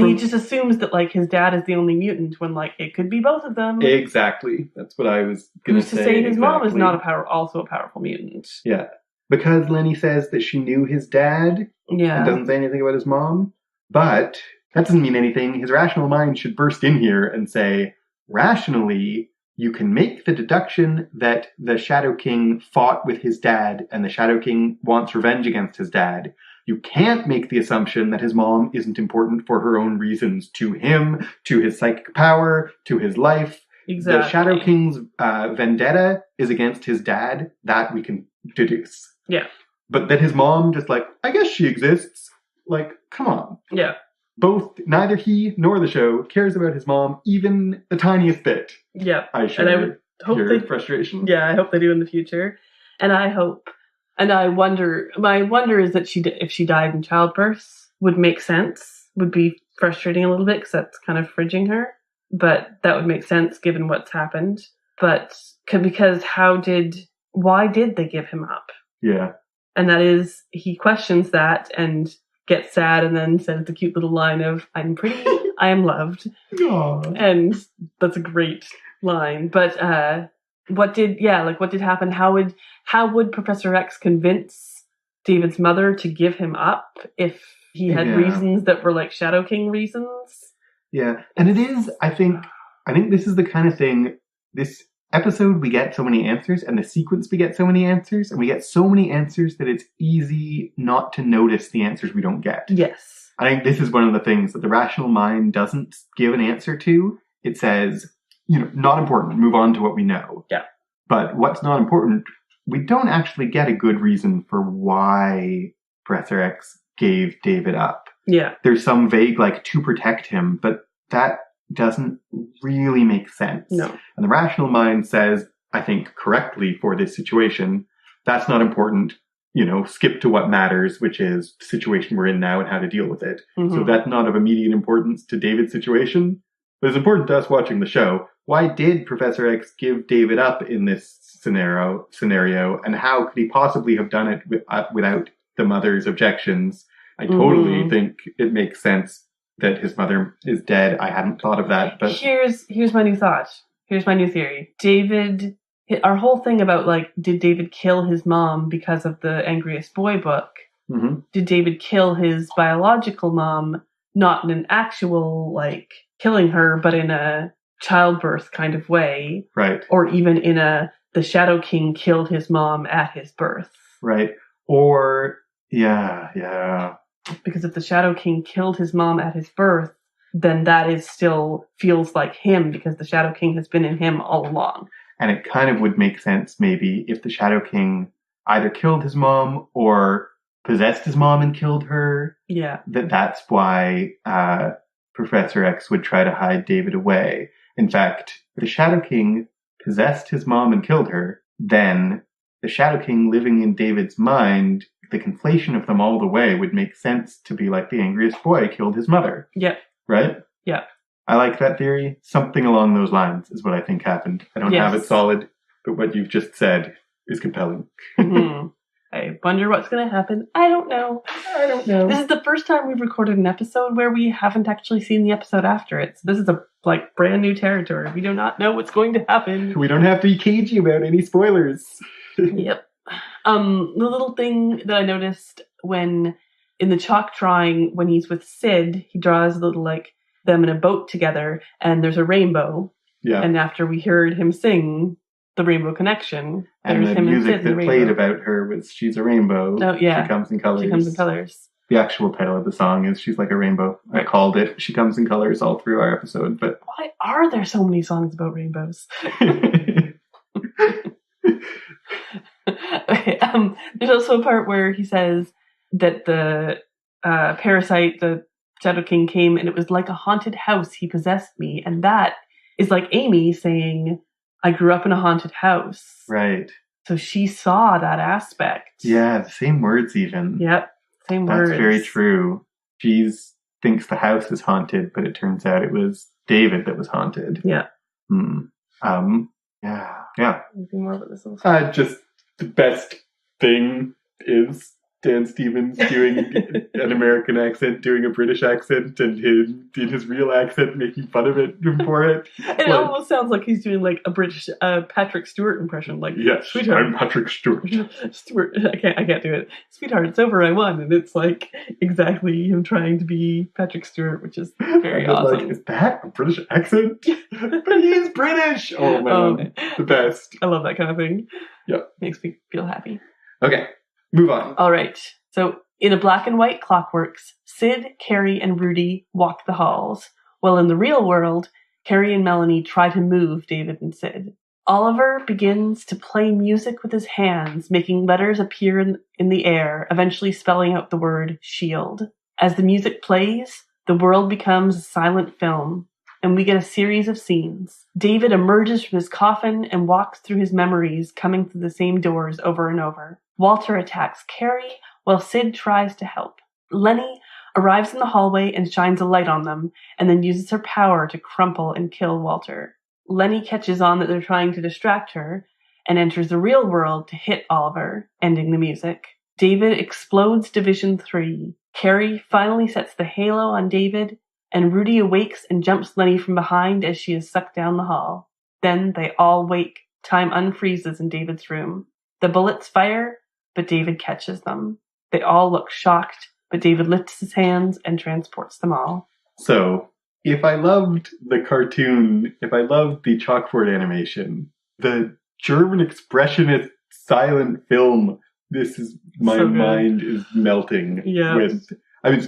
he just assumes that, like, his dad is the only mutant when, like, it could be both of them. Exactly. That's what I was going to say. Who's to say his mom is not also a powerful mutant? Yeah. Because Lenny says that she knew his dad. Yeah. And doesn't say anything about his mom. But that doesn't mean anything. His rational mind should burst in here and say, rationally, you can make the deduction that the Shadow King fought with his dad and the Shadow King wants revenge against his dad. You can't make the assumption that his mom isn't important for her own reasons to him, to his psychic power, to his life. Exactly. The Shadow King's vendetta is against his dad. That we can deduce. Yeah. But that his mom just like, I guess she exists. Like, come on. Yeah. Neither he nor the show cares about his mom even the tiniest bit. Yeah. I would hope your frustration. Yeah, I hope they do in the future. And I hope, and I wonder, my wonder is that if she died in childbirth would make sense, would be frustrating a little bit because that's kind of fridging her. But that would make sense given what's happened. But because why did they give him up? Yeah. And that is, he questions that and gets sad and then says the cute little line of, I'm pretty, I am loved. Aww. And that's a great line. But what did happen? How would Professor X convince David's mother to give him up if he had reasons that were like Shadow King reasons? Yeah. And it is, I think this is the kind of thing, this episode we get so many answers, and the sequence we get so many answers, and we get so many answers that it's easy not to notice the answers we don't get. Yes. I think this is one of the things that the rational mind doesn't give an answer to. It says, not important, move on to what we know. Yeah. But what's not important, we don't actually get a good reason for why Professor X gave David up. Yeah. There's some vague, like, to protect him, but that doesn't really make sense. No. And the rational mind says, I think correctly for this situation, that's not important. Skip to what matters, which is the situation we're in now and how to deal with it. Mm-hmm. So that's not of immediate importance to David's situation, but it's important to us watching the show. Why did Professor X give David up in this scenario, and how could he possibly have done it without the mother's objections? I totally think it makes sense that his mother is dead. I hadn't thought of that, but here's my new thought. Here's my new theory. Our whole thing about, like, did David kill his mom because of the Angriest Boy book? Mm-hmm. Did David kill his biological mom, not in an actual, like, killing her, but in a childbirth kind of way? Right. Or even in the Shadow King killed his mom at his birth. Right. Or, yeah. Because if the Shadow King killed his mom at his birth, then that is still feels like him, because the Shadow King has been in him all along. And it kind of would make sense maybe if the Shadow King either killed his mom or possessed his mom and killed her. Yeah. That's why Professor X would try to hide David away. In fact, if the Shadow King possessed his mom and killed her, then the Shadow King living in David's mind, the conflation of them all the way would make sense to be like the Angriest Boy killed his mother. Yep. Right? Yeah. I like that theory. Something along those lines is what I think happened. I don't have it solid, but what you've just said is compelling. Mm-hmm. I wonder what's going to happen. I don't know. This is the first time we've recorded an episode where we haven't actually seen the episode after it. So this is a brand new territory. We do not know what's going to happen. We don't have to be cagey about any spoilers. Yep. The little thing that I noticed when in the chalk drawing, when he's with Sid, he draws a little them in a boat together, and there's a rainbow. Yeah. And after we heard him sing the Rainbow Connection, and the music that played about her was "She's a Rainbow." Oh yeah, She Comes in Colors. She Comes in Colors. The actual title of the song is "She's Like a Rainbow." Right. I called it "She Comes in Colors" all through our episode, but why are there so many songs about rainbows? Okay, there's also a part where he says that the parasite, the Shadow King, came and it was like a haunted house. He possessed me, and that is like Amy saying, "I grew up in a haunted house." Right. So she saw that aspect. Yeah, the same words even. Yep, same words. That's very true. She thinks the house is haunted, but it turns out it was David that was haunted. Yeah. Yeah. Anything more about this one? Just the best thing is Dan Stevens doing an American accent, doing a British accent, and him in his real accent making fun of it for it. It almost sounds like he's doing like a British Patrick Stewart impression. Like, yes, sweetheart, I'm Patrick Stewart. Stewart, I can't do it. Sweetheart, it's over. I won, and it's like exactly him trying to be Patrick Stewart, which is very awesome. Like, is that a British accent? But he's British. Oh man, the best. I love that kind of thing. Yep, makes me feel happy. Okay. Move on. All right. So, in a black and white Clockworks, Sid, Carrie, and Rudy walk the halls, while in the real world, Carrie and Melanie try to move David and Sid. Oliver begins to play music with his hands, making letters appear in the air, eventually spelling out the word shield. As the music plays, the world becomes a silent film, and we get a series of scenes. David emerges from his coffin and walks through his memories, coming through the same doors over and over. Walter attacks Carrie, while Sid tries to help. Lenny arrives in the hallway and shines a light on them, and then uses her power to crumple and kill Walter. Lenny catches on that they're trying to distract her, and enters the real world to hit Oliver, ending the music. David explodes Division 3. Carrie finally sets the halo on David, and Rudy awakes and jumps Lenny from behind as she is sucked down the hall. Then they all wake. Time unfreezes in David's room. The bullets fire, but David catches them. They all look shocked, but David lifts his hands and transports them all. So, if I loved the cartoon, if I loved the chalkboard animation, the German expressionist silent film, my mind is melting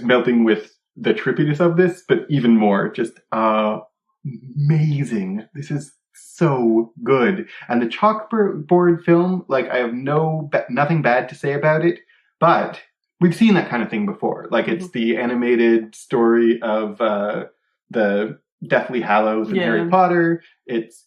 melting with the trippiness of this, but even more, just amazing. This is so good. And the chalkboard film, like, I have nothing bad to say about it, but we've seen that kind of thing before. Like, it's the animated story of the Deathly Hallows and Harry Potter. It's,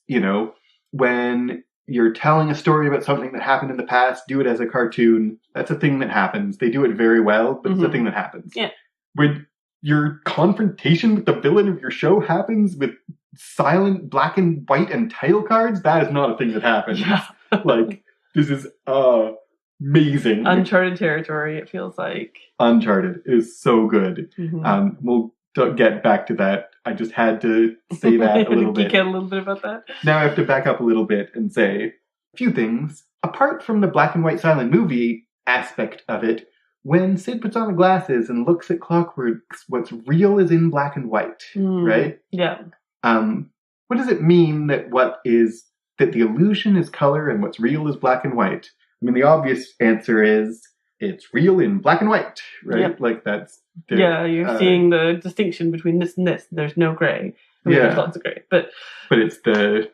when you're telling a story about something that happened in the past, do it as a cartoon. That's a thing that happens. They do it very well, but it's a thing that happens. Yeah. When your confrontation with the villain of your show happens with silent black and white and title cards, that is not a thing that happens. Yeah. Like, this is amazing. Uncharted territory, it feels like. Uncharted is so good. We'll get back to that. I just had to say that a little bit. Geek out a little bit about that. Now I have to back up a little bit and say a few things. Apart from the black and white silent movie aspect of it, when Sid puts on the glasses and looks at Clockworks, what's real is in black and white, right? Yeah. What does it mean that the illusion is color and what's real is black and white? I mean, the obvious answer is it's real in black and white, right? Yep. Like, that's... you're seeing the distinction between this and this. There's no gray. There's lots of gray. But it's the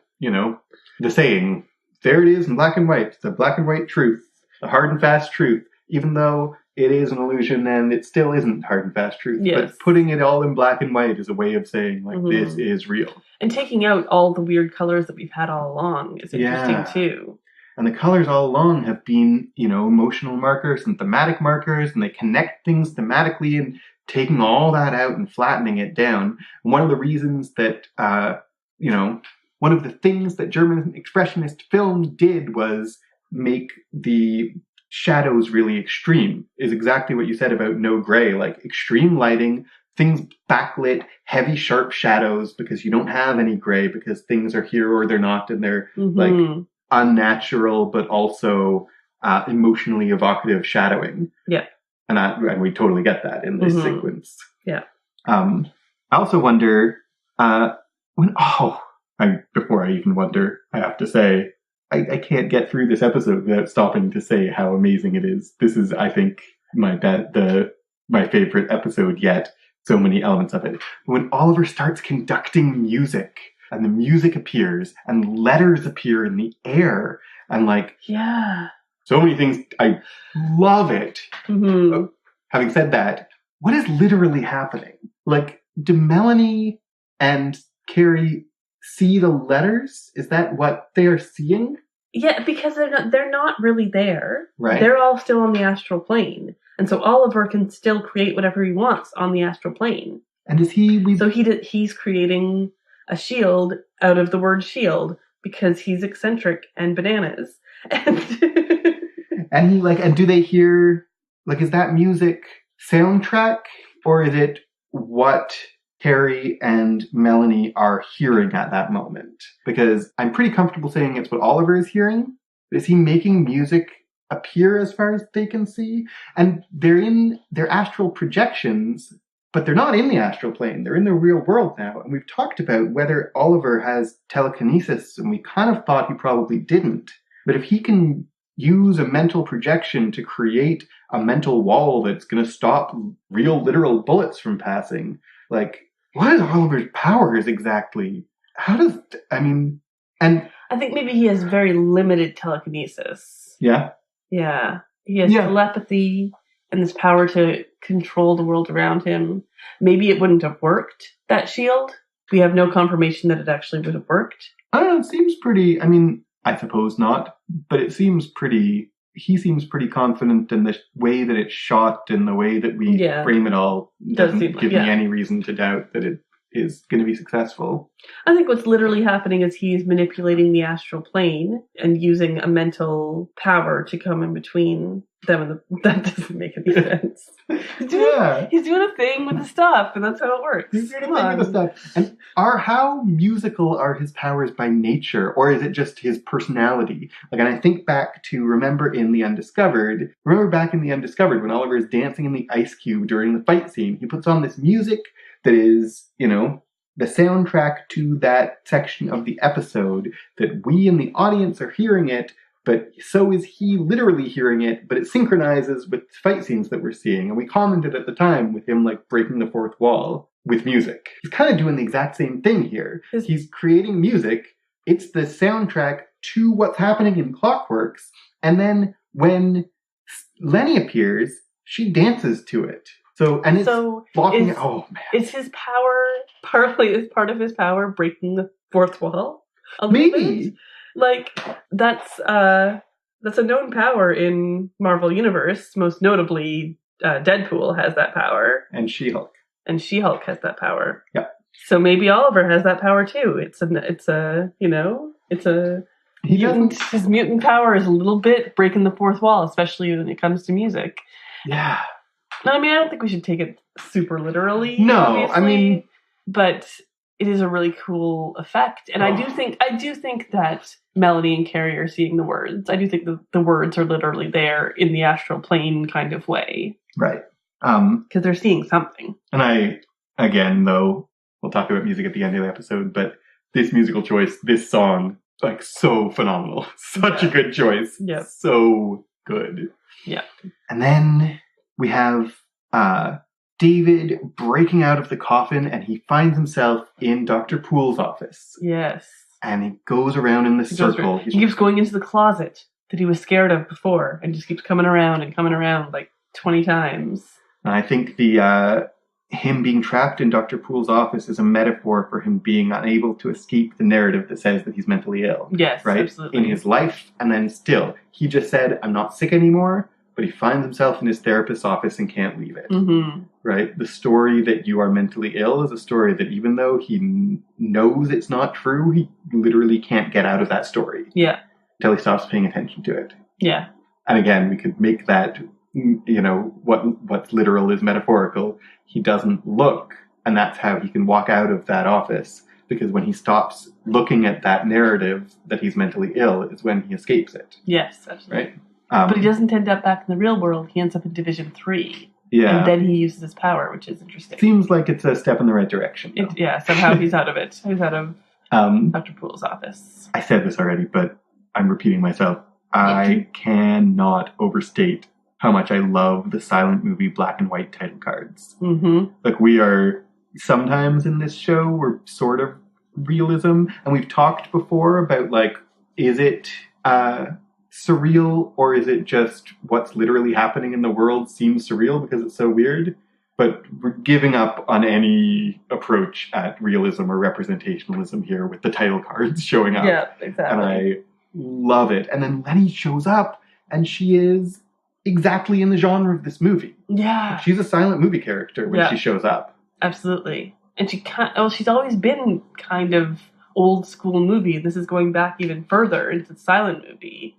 saying, there it is in black and white. The black and white truth. The hard and fast truth. Even though it is an illusion and it still isn't hard and fast truth. Yes. But putting it all in black and white is a way of saying, like, this is real. And taking out all the weird colors that we've had all along is interesting, too. And the colors all along have been, emotional markers and thematic markers, and they connect things thematically, and taking all that out and flattening it down. And one of the reasons that, one of the things that German expressionist film did was make the shadows really extreme, is exactly what you said about no gray, like extreme lighting, things backlit, heavy, sharp shadows, because you don't have any gray, because things are here or they're not, and they're like unnatural, but also emotionally evocative shadowing. Yeah. And we totally get that in this sequence. Yeah. I also wonder, before I even wonder, I have to say, I can't get through this episode without stopping to say how amazing it is. This is, I think, my favorite episode yet. So many elements of it. When Oliver starts conducting music, and the music appears, and letters appear in the air, and so many things. I love it. Having said that, what is literally happening? Like, do Melanie and Carrie see the letters? Is that what they are seeing? Yeah, because they're not really there. Right. They're all still on the astral plane. And so Oliver can still create whatever he wants on the astral plane. And is he... So he's creating a shield out of the word shield because he's eccentric and bananas. And he, and do they hear, is that music soundtrack, or is it what Harry and Melanie are hearing at that moment? Because I'm pretty comfortable saying it's what Oliver is hearing. Is he making music appear as far as they can see? And they're in their astral projections, but they're not in the astral plane. They're in the real world now. And we've talked about whether Oliver has telekinesis, and we kind of thought he probably didn't. But if he can use a mental projection to create a mental wall that's going to stop real, literal bullets from passing, what is Oliver's powers exactly? And I think maybe he has very limited telekinesis. Yeah? Yeah. He has telepathy and this power to control the world around him. Maybe it wouldn't have worked, that shield. We have no confirmation that it actually would have worked. I don't know, it seems pretty, I suppose not, but it seems pretty, he seems pretty confident in the way that it's shot and the way that we frame it all doesn't give me any reason to doubt that it is going to be successful. I think what's literally happening is he's manipulating the astral plane and using a mental power to come in between them and that doesn't make any sense. He's doing a thing with the stuff, and that's how it works. He's doing a thing with the stuff. And how musical are his powers by nature, or is it just his personality? And I think back to, remember back in The Undiscovered, when Oliver is dancing in the ice cube during the fight scene, he puts on this music that is, the soundtrack to that section of the episode, that we in the audience are hearing it, but so is he literally hearing it, but it synchronizes with fight scenes that we're seeing. And we commented at the time with him breaking the fourth wall with music. He's kind of doing the exact same thing here. He's creating music. It's the soundtrack to what's happening in Clockworks. And then when Lenny appears, she dances to it. Blocking. Oh man! Is his power is part of his power breaking the fourth wall? Maybe. That's a known power in Marvel Universe. Most notably, Deadpool has that power, and She-Hulk. Has that power. Yeah. So maybe Oliver has that power too. His mutant power is a little bit breaking the fourth wall, especially when it comes to music. Yeah. No, I don't think we should take it super literally. No, obviously, but it is a really cool effect, and I do think that Melanie and Carrie are seeing the words. I do think the words are literally there in the astral plane kind of way, right? Because they're seeing something. And though we'll talk about music at the end of the episode, but this musical choice, this song, so phenomenal, such a good choice, so good, and then we have David breaking out of the coffin, and he finds himself in Dr. Poole's office. Yes. And he goes around in the circle. He keeps going into the closet that he was scared of before, and just keeps coming around 20 times. And I think him being trapped in Dr. Poole's office is a metaphor for him being unable to escape the narrative that says that he's mentally ill. Yes, right? Absolutely. In his life, and then still, he just said, I'm not sick anymore. But he finds himself in his therapist's office and can't leave it. Mm-hmm. Right? The story that you are mentally ill is a story that even though he knows it's not true, he literally can't get out of that story. Yeah. Until he stops paying attention to it. Yeah. And again, we could make that, what's literal is metaphorical. He doesn't look, and that's how he can walk out of that office. Because when he stops looking at that narrative that he's mentally ill is when he escapes it. Yes, absolutely. Right? But he doesn't end up back in the real world. He ends up in Division 3. Yeah. And then he uses his power, which is interesting. Seems like it's a step in the right direction. Somehow he's out of it. He's out of Dr. Poole's office. I said this already, but I'm repeating myself. I cannot overstate how much I love the silent movie black and white title cards. Mm-hmm. We are, sometimes in this show, we're sort of realism. And we've talked before about, is it surreal, or is it just what's literally happening in the world seems surreal because it's so weird? But we're giving up on any approach at realism or representationalism here with the title cards showing up. Yeah, exactly. And love it. And then Lenny shows up, and she is exactly in the genre of this movie. Yeah. She's a silent movie character when she shows up. Absolutely. And she's always been kind of old school movie. This is going back even further into silent movie.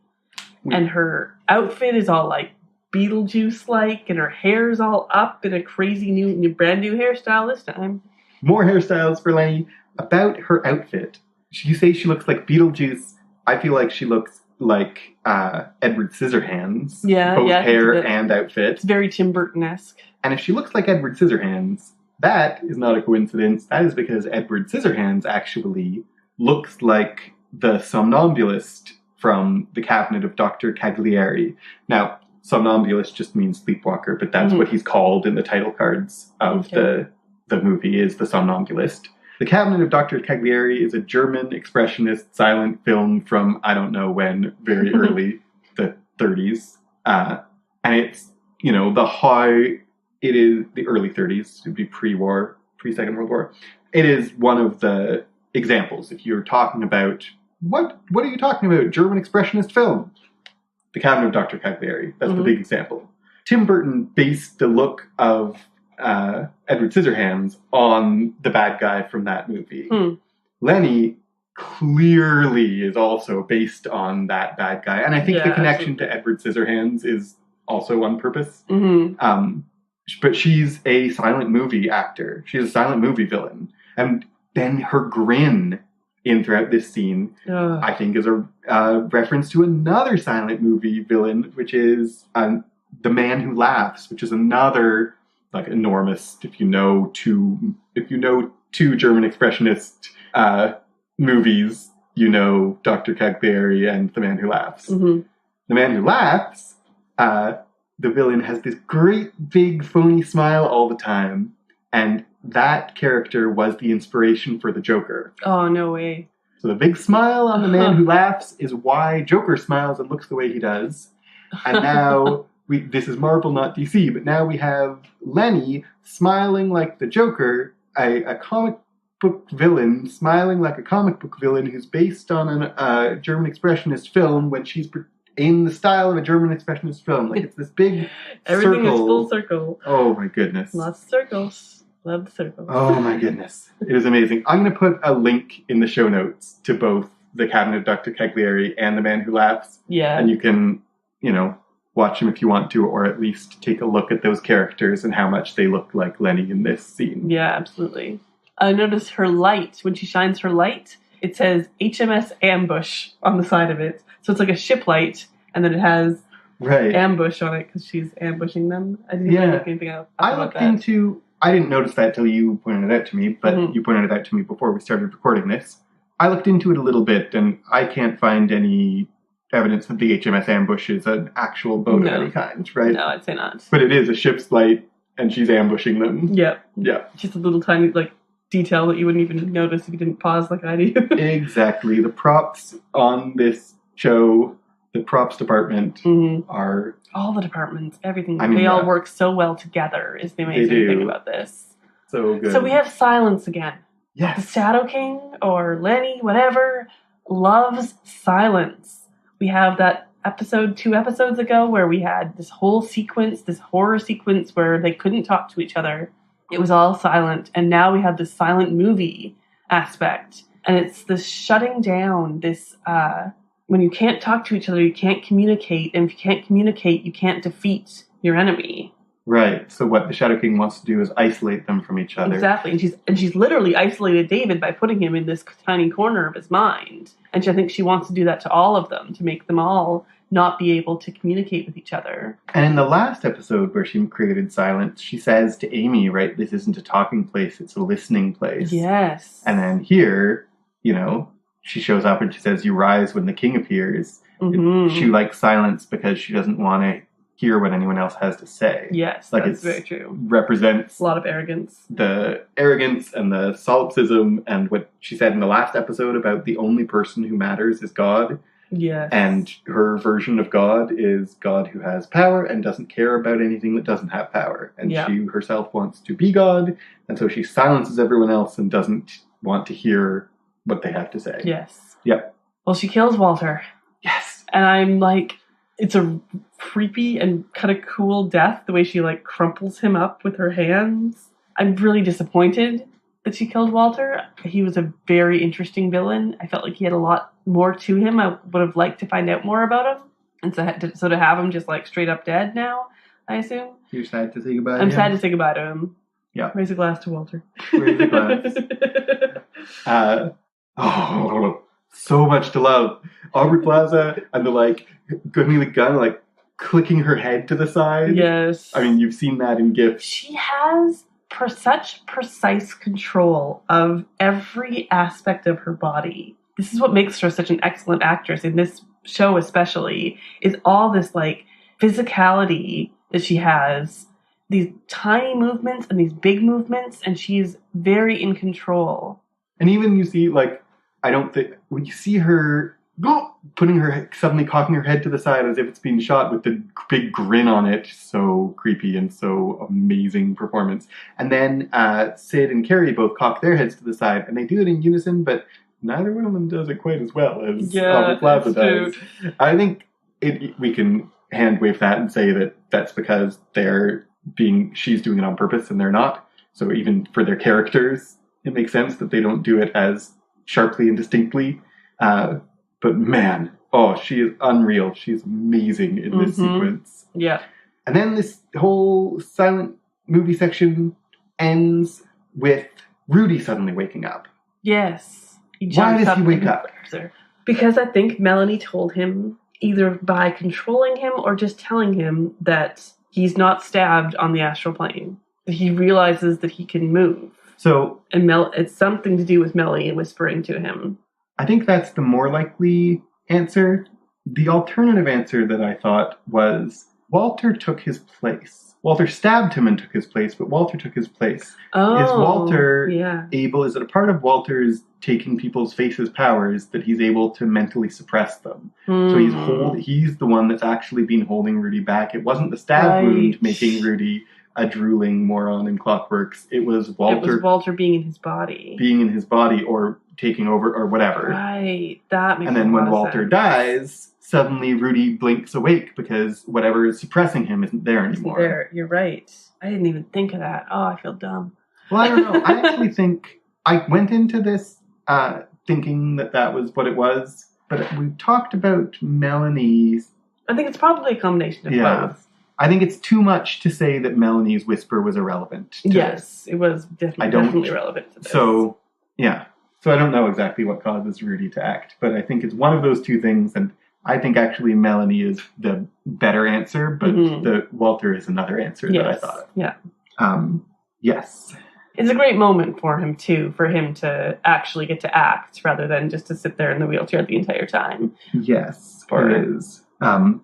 And her outfit is all like Beetlejuice-like, and her hair's all up in a crazy brand new hairstyle this time. More hairstyles for Lenny. About her outfit, you say she looks like Beetlejuice. I feel like she looks like Edward Scissorhands. Both hair and outfit. It's very Tim Burton-esque. And if she looks like Edward Scissorhands, that is not a coincidence. That is because Edward Scissorhands actually looks like the somnambulist from The Cabinet of Dr. Cagliari. Now, somnambulist just means sleepwalker, but that's what he's called in the title cards of the movie, is the somnambulist. The Cabinet of Dr. Cagliari is a German expressionist silent film from, I don't know when, very early, the 30s. And it's, it is the early 30s, it would be pre-war, pre-Second World War. It is one of the examples. If you're talking about, what are you talking about? German expressionist film. The Cabinet of Dr. Cagliari. That's the big example. Tim Burton based the look of Edward Scissorhands on the bad guy from that movie. Lenny clearly is also based on that bad guy. And I think the connection to Edward Scissorhands is also on purpose. But she's a silent movie actor. She's a silent movie villain. And then her grin throughout this scene, I think, is a reference to another silent movie villain, which is The Man Who Laughs, which is another enormous. If you know two German expressionist movies, you know Dr. Cagliari and The Man Who Laughs. The Man Who Laughs, the villain has this great big phony smile all the time, and that character was the inspiration for the Joker. Oh, no way. So the big smile on The Man Who Laughs is why Joker smiles and looks the way he does. And now, this is Marvel, not DC, but now we have Lenny smiling like the Joker, a comic book villain, smiling like a comic book villain who's based on a German expressionist film when she's in the style of a German expressionist film. It's this big Everything is full circle. Oh my goodness. Lots of circles. Love the circles. Oh my goodness. It is amazing. I'm going to put a link in the show notes to both The Cabinet of Dr. Cagliari and The Man Who Laughs. Yeah. And you can, watch them if you want to, or at least take a look at those characters and how much they look like Lenny in this scene. Yeah, absolutely. I noticed her light, when she shines her light, it says HMS Ambush on the side of it. So it's like a ship light, and then it has ambush on it because she's ambushing them. I didn't look anything up about that. I didn't notice that till you pointed it out to me, but you pointed it out to me before we started recording this. I looked into it a little bit, and I can't find any evidence that the HMS Ambush is an actual boat of any kind, right? No, I'd say not. But it is a ship's light, and she's ambushing them. Yep. Yeah. Just a little tiny, detail that you wouldn't even notice if you didn't pause like I do. Exactly. The props on this show, the props department are... All the departments, everything. They all work so well together is the amazing thing about this. So good. So we have silence again. Yes. The Shadow King, or Lenny, whatever, loves silence. We have that episode 2 episodes ago where we had this whole sequence, this horror sequence where they couldn't talk to each other. It was all silent. And now we have this silent movie aspect. And it's this shutting down, this... when you can't talk to each other, you can't communicate. And if you can't communicate, you can't defeat your enemy. Right. So what the Shadow King wants to do is isolate them from each other. Exactly. And she's literally isolated David by putting him in this tiny corner of his mind. And I think she wants to do that to all of them, to make them all not be able to communicate with each other. And in the last episode where she created silence, she says to Amy, right, this isn't a talking place, it's a listening place. Yes. And then here, she shows up and she says, you rise when the king appears. She likes silence because she doesn't want to hear what anyone else has to say. Yes, that's very true. Represents a lot of arrogance. The arrogance and the solipsism, and what she said in the last episode about the only person who matters is God. Yes. And her version of God is God who has power and doesn't care about anything that doesn't have power. And she herself wants to be God, and so she silences everyone else and doesn't want to hear what they have to say. Yes. Yep. Well, she kills Walter. Yes. And I'm like, it's a creepy and kind of cool death, the way she like crumples him up with her hands. I'm really disappointed that she killed Walter. He was a very interesting villain. I felt like he had a lot more to him. I would have liked to find out more about him. And so to have him just like straight up dead now, I assume. You're sad to say goodbye to him? I'm sad to say goodbye to him. Yeah. Raise a glass to Walter. Raise a glass. So much to love. Aubrey Plaza and the like, giving the gun, like clicking her head to the side. Yes. I mean, you've seen that in GIFs. She has such precise control of every aspect of her body. This is what makes her such an excellent actress in this show, especially, is all this like physicality that she has. These tiny movements and these big movements, and she's very in control. And even you see, like, I don't think, when you see her suddenly cocking her head to the side as if it's being shot with the big grin on it, so creepy and so amazing performance. And then Sid and Carrie both cock their heads to the side, and they do it in unison, but neither one of them does it quite as well as Aubrey Plaza does. True. I think we can hand wave that and say that that's because she's doing it on purpose and they're not. So even for their characters, it makes sense that they don't do it as sharply and distinctly. But man, she is unreal. She's amazing in this sequence. Yeah. And then this whole silent movie section ends with Rudy suddenly waking up. Yes. Why does he wake up? Because I think Melanie told him, either by controlling him or just telling him that he's not stabbed on the astral plane. That he realizes that he can move. So, and it's something to do with Melanie whispering to him. I think that's the more likely answer. The alternative answer that I thought was Walter took his place. Walter stabbed him and took his place, but Walter took his place. Oh, is Walter able, is it a part of Walter's taking people's faces powers that he's able to mentally suppress them? So he's the one that's actually been holding Rudy back. It wasn't the stab wound making Rudy a drooling moron in Clockworks. It was Walter. It was Walter being in his body. Being in his body or taking over or whatever. Right. That makes sense. And then when Walter dies, suddenly Rudy blinks awake because whatever is suppressing him isn't there anymore. You're right. I didn't even think of that. Oh, I feel dumb. Well, I don't know. I actually think I went into this thinking that was what it was, but we talked about Melanie's. I think it's probably a combination of both. I think it's too much to say that Melanie's whisper was irrelevant. Yes, it was definitely relevant to this. So, yeah. So I don't know exactly what causes Rudy to act, but I think it's one of those two things, and I think actually Melanie is the better answer, but the Walter is another answer that I thought. Yeah. Yes. It's a great moment for him, too, for him to actually get to act rather than just to sit there in the wheelchair the entire time. Yes, it is. To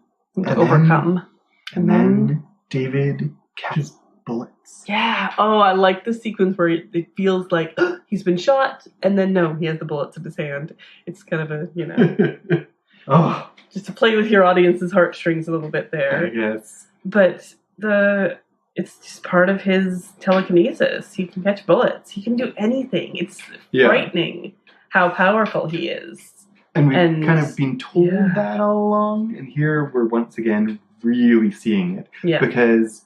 overcome. And then David catches bullets. Yeah. Oh, I like the sequence where it feels like he's been shot, and then no, he has the bullets in his hand. It's kind of a, just to play with your audience's heartstrings a little bit there. I guess. But it's just part of his telekinesis. He can catch bullets. He can do anything. It's frightening how powerful he is. And we've kind of been told that all along, and here we're once again really seeing it. Yeah. Because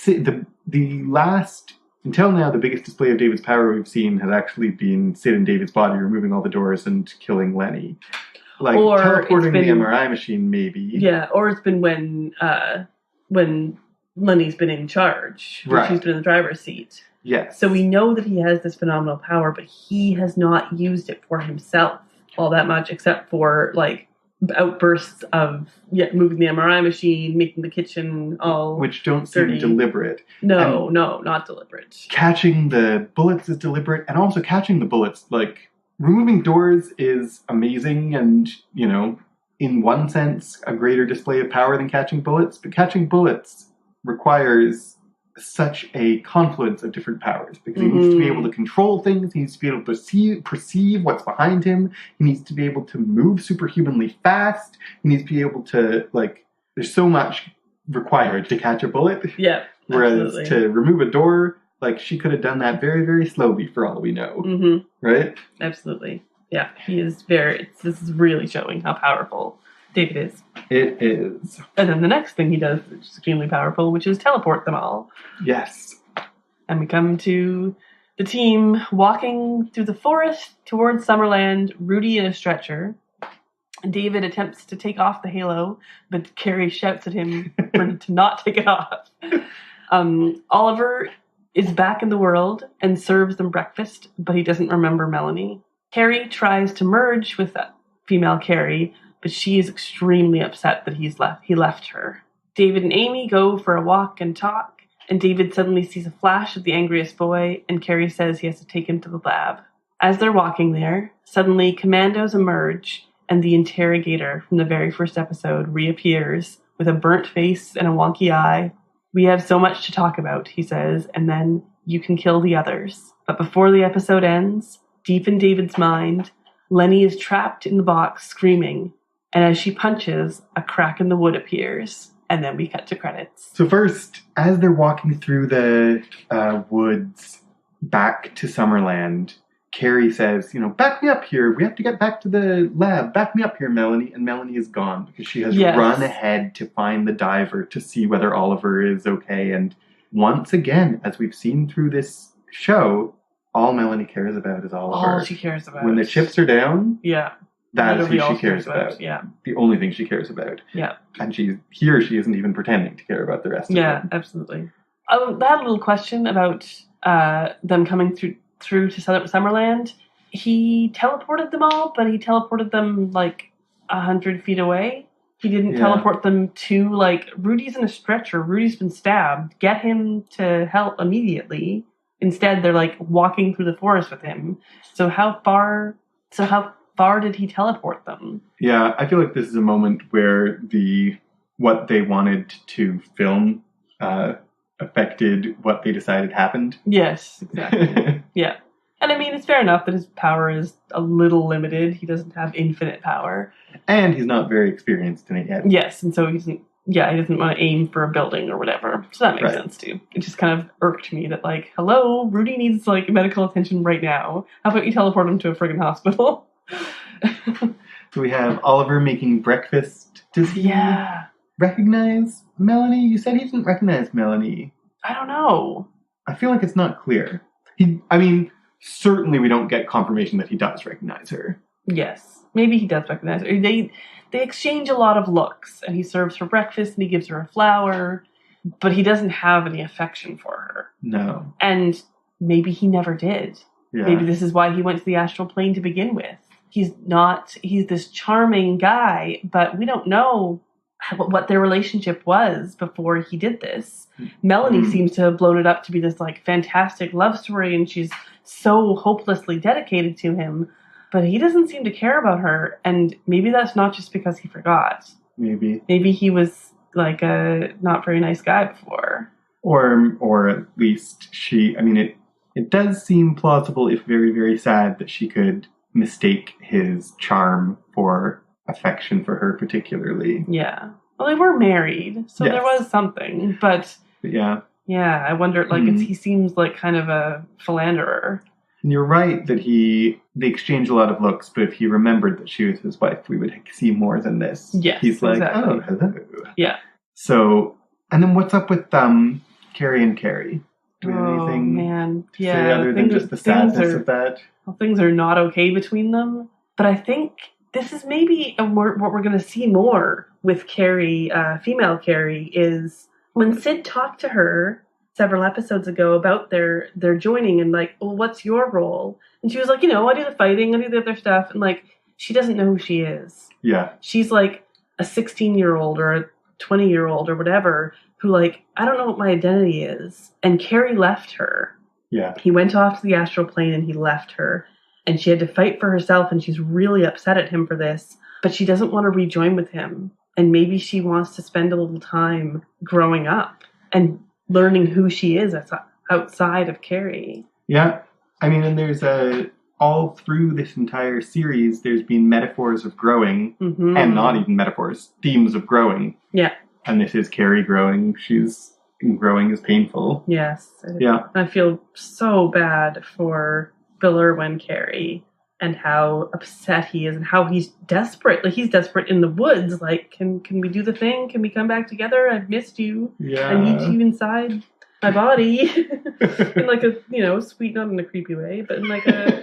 the last, until now, the biggest display of David's power we've seen has actually been Sid and David's body removing all the doors and killing Lenny. Like, or teleporting the MRI machine, maybe. Yeah, or it's been when Lenny's been in charge. When she's been in the driver's seat. Yes. So we know that he has this phenomenal power, but he has not used it for himself all that much, except for, like, outbursts of moving the MRI machine, making the kitchen all which don't seem deliberate. No, not deliberate. Catching the bullets is deliberate, and also catching the bullets, like, removing doors is amazing and, in one sense, a greater display of power than catching bullets, but catching bullets requires such a confluence of different powers, because he needs to be able to control things, he needs to be able to perceive what's behind him, he needs to be able to move superhumanly fast, he needs to be able to, like, there's so much required to catch a bullet. Yeah, whereas to remove a door, like, she could have done that very, very slowly for all we know. Right? Absolutely. Yeah, he is this is really showing how powerful David is. It is. And then the next thing he does, which is extremely powerful, which is teleport them all. Yes. And we come to the team walking through the forest towards Summerland, Rudy in a stretcher. David attempts to take off the halo, but Carrie shouts at him to not take it off. Oliver is back in the world and serves them breakfast, but he doesn't remember Melanie. Carrie tries to merge with that female Carrie, but she is extremely upset that he left her. David and Amy go for a walk and talk, and David suddenly sees a flash of the angriest boy, and Carrie says he has to take him to the lab. As they're walking there, suddenly commandos emerge, and the interrogator from the very first episode reappears with a burnt face and a wonky eye. We have so much to talk about, he says, and then you can kill the others. But before the episode ends, deep in David's mind, Lenny is trapped in the box screaming, and as she punches, a crack in the wood appears, and then we cut to credits. So first, as they're walking through the woods back to Summerland, Carrie says, back me up here. We have to get back to the lab. Back me up here, Melanie. And Melanie is gone because she has run ahead to find the diver to see whether Oliver is okay. And once again, as we've seen through this show, all Melanie cares about is Oliver. All she cares about. When the chips are down, that is who she cares about. Yeah. The only thing she cares about. Yeah. And she isn't even pretending to care about the rest of them. Yeah, absolutely. I had a little question about them coming through to Summerland. He teleported them all, but he teleported them 100 feet away. He didn't teleport them to, Rudy's in a stretcher. Rudy's been stabbed. Get him to help immediately. Instead, they're, walking through the forest with him. So how far did he teleport them? Yeah, I feel like this is a moment where what they wanted to film affected what they decided happened. Yes, exactly. Yeah. And I mean, it's fair enough that his power is a little limited. He doesn't have infinite power. And he's not very experienced in it yet. Yes, and so he doesn't want to aim for a building or whatever. So that makes sense too. It just kind of irked me that hello, Rudy needs medical attention right now. How about you teleport him to a friggin' hospital? So we have Oliver making breakfast. Does he recognize Melanie? You said he didn't recognize Melanie. I don't know. I feel like it's not clear. Certainly we don't get confirmation that he does recognize her. Yes. Maybe he does recognize her. They exchange a lot of looks, and he serves her breakfast, and he gives her a flower, but he doesn't have any affection for her. No. And maybe he never did. Yeah. Maybe this is why he went to the astral plane to begin with. He's this charming guy, but we don't know what their relationship was before he did this. Melanie seems to have blown it up to be this fantastic love story, and she's so hopelessly dedicated to him, but he doesn't seem to care about her, and maybe that's not just because he forgot. Maybe he was a not very nice guy before. Or at least it does seem plausible, if very, very sad, that she could mistake his charm for affection for her particularly. Yeah. Well, they were married, so there was something, but yeah. Yeah, I wonder, he seems like kind of a philanderer. And you're right that they exchange a lot of looks, but if he remembered that she was his wife, we would see more than this. Yes, he's exactly. Oh, hello. Yeah. So, and then what's up with Carrie and Carrie? Do we have anything man. to say other than just the sadness of that? Well, things are not okay between them, but I think this is maybe what we're going to see more with Carrie, female Carrie, is when Sid talked to her several episodes ago about their joining and well, what's your role? And she was like, I do the fighting, I do the other stuff. And she doesn't know who she is. Yeah. She's a 16-year-old or a 20-year-old or whatever who I don't know what my identity is. And Carrie left her. Yeah. He went off to the astral plane and he left her. And she had to fight for herself, and she's really upset at him for this. But she doesn't want to rejoin with him. And maybe she wants to spend a little time growing up and learning who she is outside of Carrie. Yeah. And there's all through this entire series, there's been metaphors of growing, and not even metaphors, themes of growing. Yeah. And this is Carrie growing. Growing is painful. Yes. Yeah. I feel so bad for Bill Irwin Carrie and how upset he is and how he's desperate. Like, he's desperate in the woods. Like, can we do the thing? Can we come back together? I've missed you. Yeah. I need you inside my body. In like a, sweet, not in a creepy way, but in like a,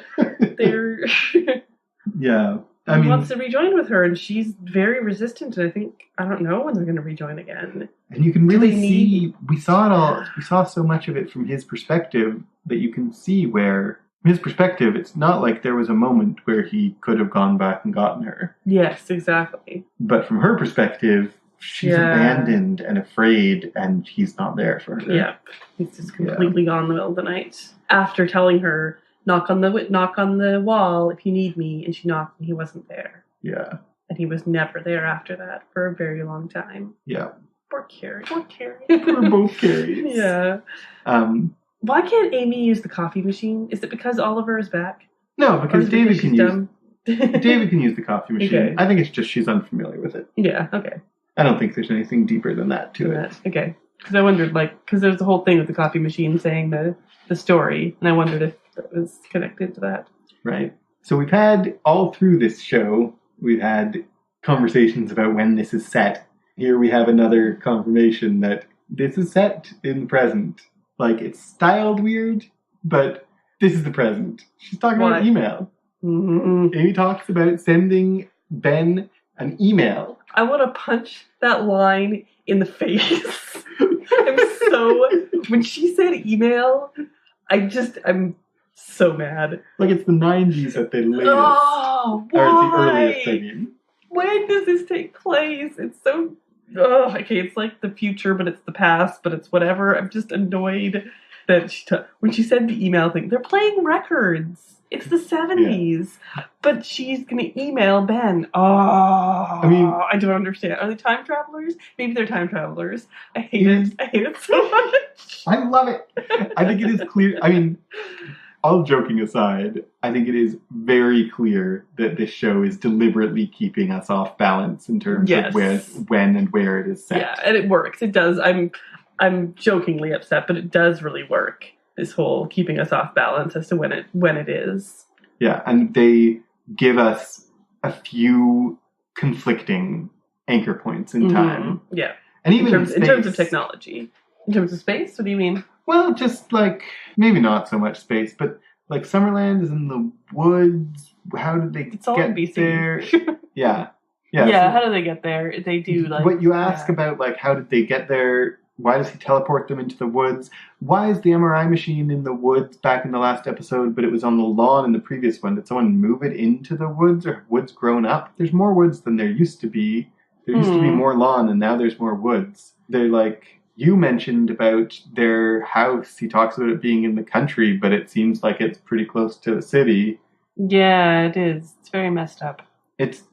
they're... Yeah. He wants to rejoin with her, and she's very resistant, and I don't know when they're going to rejoin again. And you can really see, we saw it all, we saw so much of it from his perspective that you can see where, from his perspective, it's not like there was a moment where he could have gone back and gotten her. Yes, exactly. But from her perspective, she's abandoned and afraid, and he's not there for her. Yeah, he's just completely gone in the middle of the night. After telling her, knock on the wall if you need me, and she knocked and he wasn't there. Yeah. And he was never there after that for a very long time. Yeah. Poor Carrie. We're both Carries. Yeah. Why can't Amy use the coffee machine? Is it because Oliver is back? No, because David can use David can use the coffee machine. Okay. I think it's just she's unfamiliar with it. Yeah, okay. I don't think there's anything deeper than that to it. Okay. Because I wondered, because there's the whole thing with the coffee machine saying the story, and I wondered if that was connected to that. Right. So we've had, all through this show, we've had conversations about when this is set. Here we have another confirmation that this is set in the present. Like, it's styled weird, but this is the present. She's talking about email. Mm-hmm. Amy talks about sending Ben an email. I want to punch that line in the face. When she said email, I'm so mad. Like, it's the 90s at the latest. Oh, why? Or at the earliest, I mean. When does this take place? It's so... Oh, okay, it's like the future, but it's the past, but it's whatever. I'm just annoyed that when she said the email thing, they're playing records. It's the 70s. Yeah. But she's going to email Ben. Oh, I don't understand. Are they time travelers? Maybe they're time travelers. I hate it. I hate it so much. I love it. I think it is clear. I mean, all joking aside, I think it is very clear that this show is deliberately keeping us off balance in terms of when and where it is set. Yeah, and it works. It does. I'm jokingly upset, but it does really work. This whole keeping us off balance as to when it is. Yeah, and they give us a few conflicting anchor points in time. Yeah, and even in terms of technology. In terms of space, what do you mean? Well, just like, maybe not so much space, but like Summerland is in the woods. How did they get there? Yeah. Yeah, so how do they get there? They do like... What you ask about, like, how did they get there? Why does he teleport them into the woods? Why is the MRI machine in the woods back in the last episode, but it was on the lawn in the previous one? Did someone move it into the woods, or have woods grown up? There's more woods than there used to be. There used to be more lawn, and now there's more woods. They're like... You mentioned about their house. He talks about it being in the country, but it seems like it's pretty close to the city. Yeah, it is. It's very messed up. It's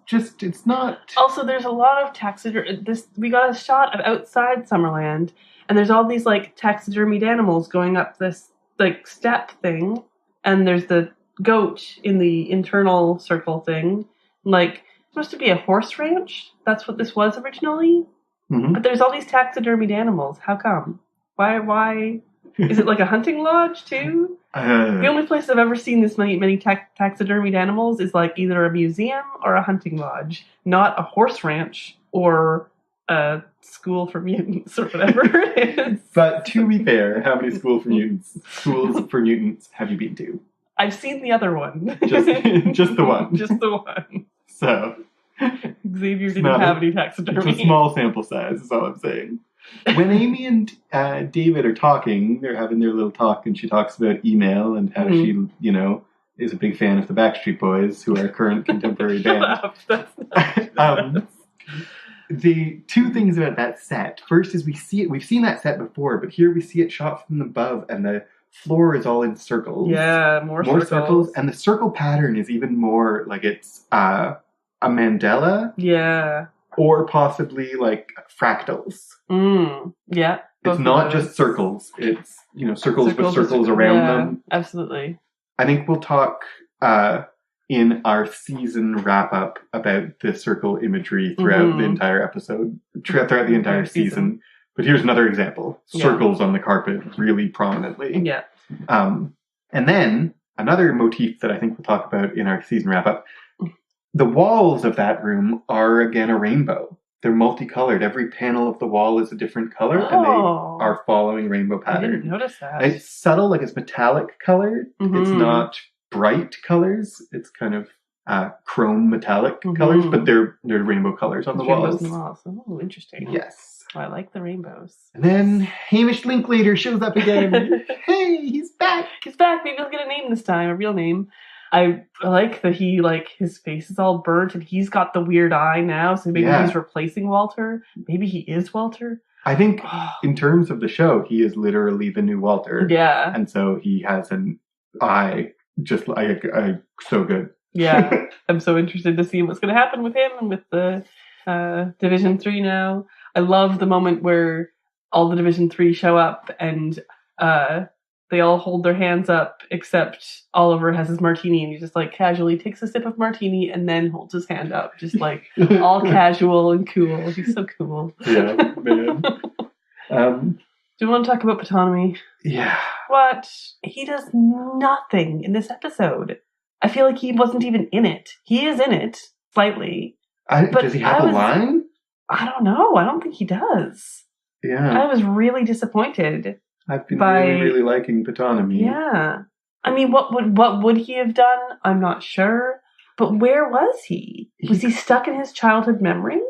not... Also, there's a lot of taxidermy... We got a shot of outside Summerland, and there's all these, like, taxidermied animals going up this, like, step thing, and there's the goat in the internal circle thing. Like, it's supposed to be a horse ranch. That's what this was originally. Mm-hmm. But there's all these taxidermied animals. How come? Why? Is it like a hunting lodge, too? The only place I've ever seen this many taxidermied animals is like either a museum or a hunting lodge, not a horse ranch or a school for mutants or whatever it is. But to be fair, how many schools for mutants have you been to? I've seen the other one. Just the one. Just the one. So... Xavier didn't have any taxidermy. It's a small sample size, is all I'm saying. When Amy and David are talking, they're having their little talk, and she talks about email and how she, is a big fan of the Backstreet Boys, who are a current contemporary band. That's not the two things about that set. First is we've seen that set before, but here we see it shot from above, and the floor is all in circles. Yeah, more circles. And the circle pattern is even more like it's... a mandala? Yeah. Or possibly, like, fractals. Yeah. It's not just circles. It's, circles with circles around them. Absolutely. I think we'll talk in our season wrap-up about the circle imagery throughout the entire episode, throughout the entire season. But here's another example. Circles on the carpet really prominently. Yeah. And then... another motif that I think we'll talk about in our season wrap-up. The walls of that room are, again, a rainbow. They're multicolored. Every panel of the wall is a different color, and they are following rainbow pattern. I didn't notice that. It's subtle, like it's metallic colored. It's not bright colors. It's kind of chrome metallic colors, but they're rainbow colors on the walls. Oh, interesting. Yes. Oh, I like the rainbows. And then Hamish Linklater shows up again. Hey, he's back. He's back. Maybe he'll get a name this time, a real name. I like that he, his face is all burnt and he's got the weird eye now, so maybe he's replacing Walter. Maybe he is Walter. I think in terms of the show, he is literally the new Walter. Yeah. And so he has an eye just so good. Yeah. I'm so interested to see what's going to happen with him and with the Division 3 now. I love the moment where all the Division 3 show up and they all hold their hands up except Oliver has his martini and he just casually takes a sip of martini and then holds his hand up. Just all casual and cool. He's so cool. Yeah, man. Do you want to talk about Patanomy? Yeah. What? He does nothing in this episode. I feel like he wasn't even in it. He is in it, slightly. Does he have a line? I don't know. I don't think he does. Yeah. I was really disappointed. I've been really liking Patanomy. Yeah. I mean, what would he have done? I'm not sure. But where was he? Was he stuck in his childhood memory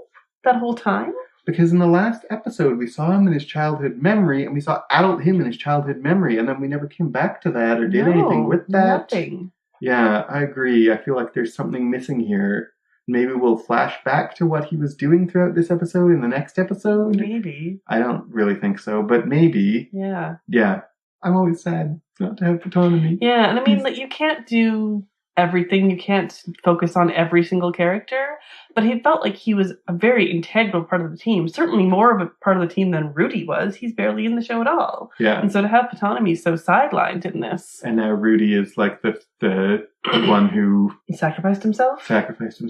that whole time? Because in the last episode, we saw him in his childhood memory, and we saw adult him in his childhood memory, and then we never came back to that or did anything with that. Nothing. Yeah, I agree. I feel like there's something missing here. Maybe we'll flash back to what he was doing throughout this episode in the next episode. Maybe. I don't really think so, but maybe. Yeah. Yeah. I'm always sad not to have Patanomy. Yeah, and I mean, you can't do everything. You can't focus on every single character, but he felt like he was a very integral part of the team. Certainly more of a part of the team than Rudy was. He's barely in the show at all. Yeah. And so to have Patanomy so sidelined in this. And now Rudy is the one who... Sacrificed himself? I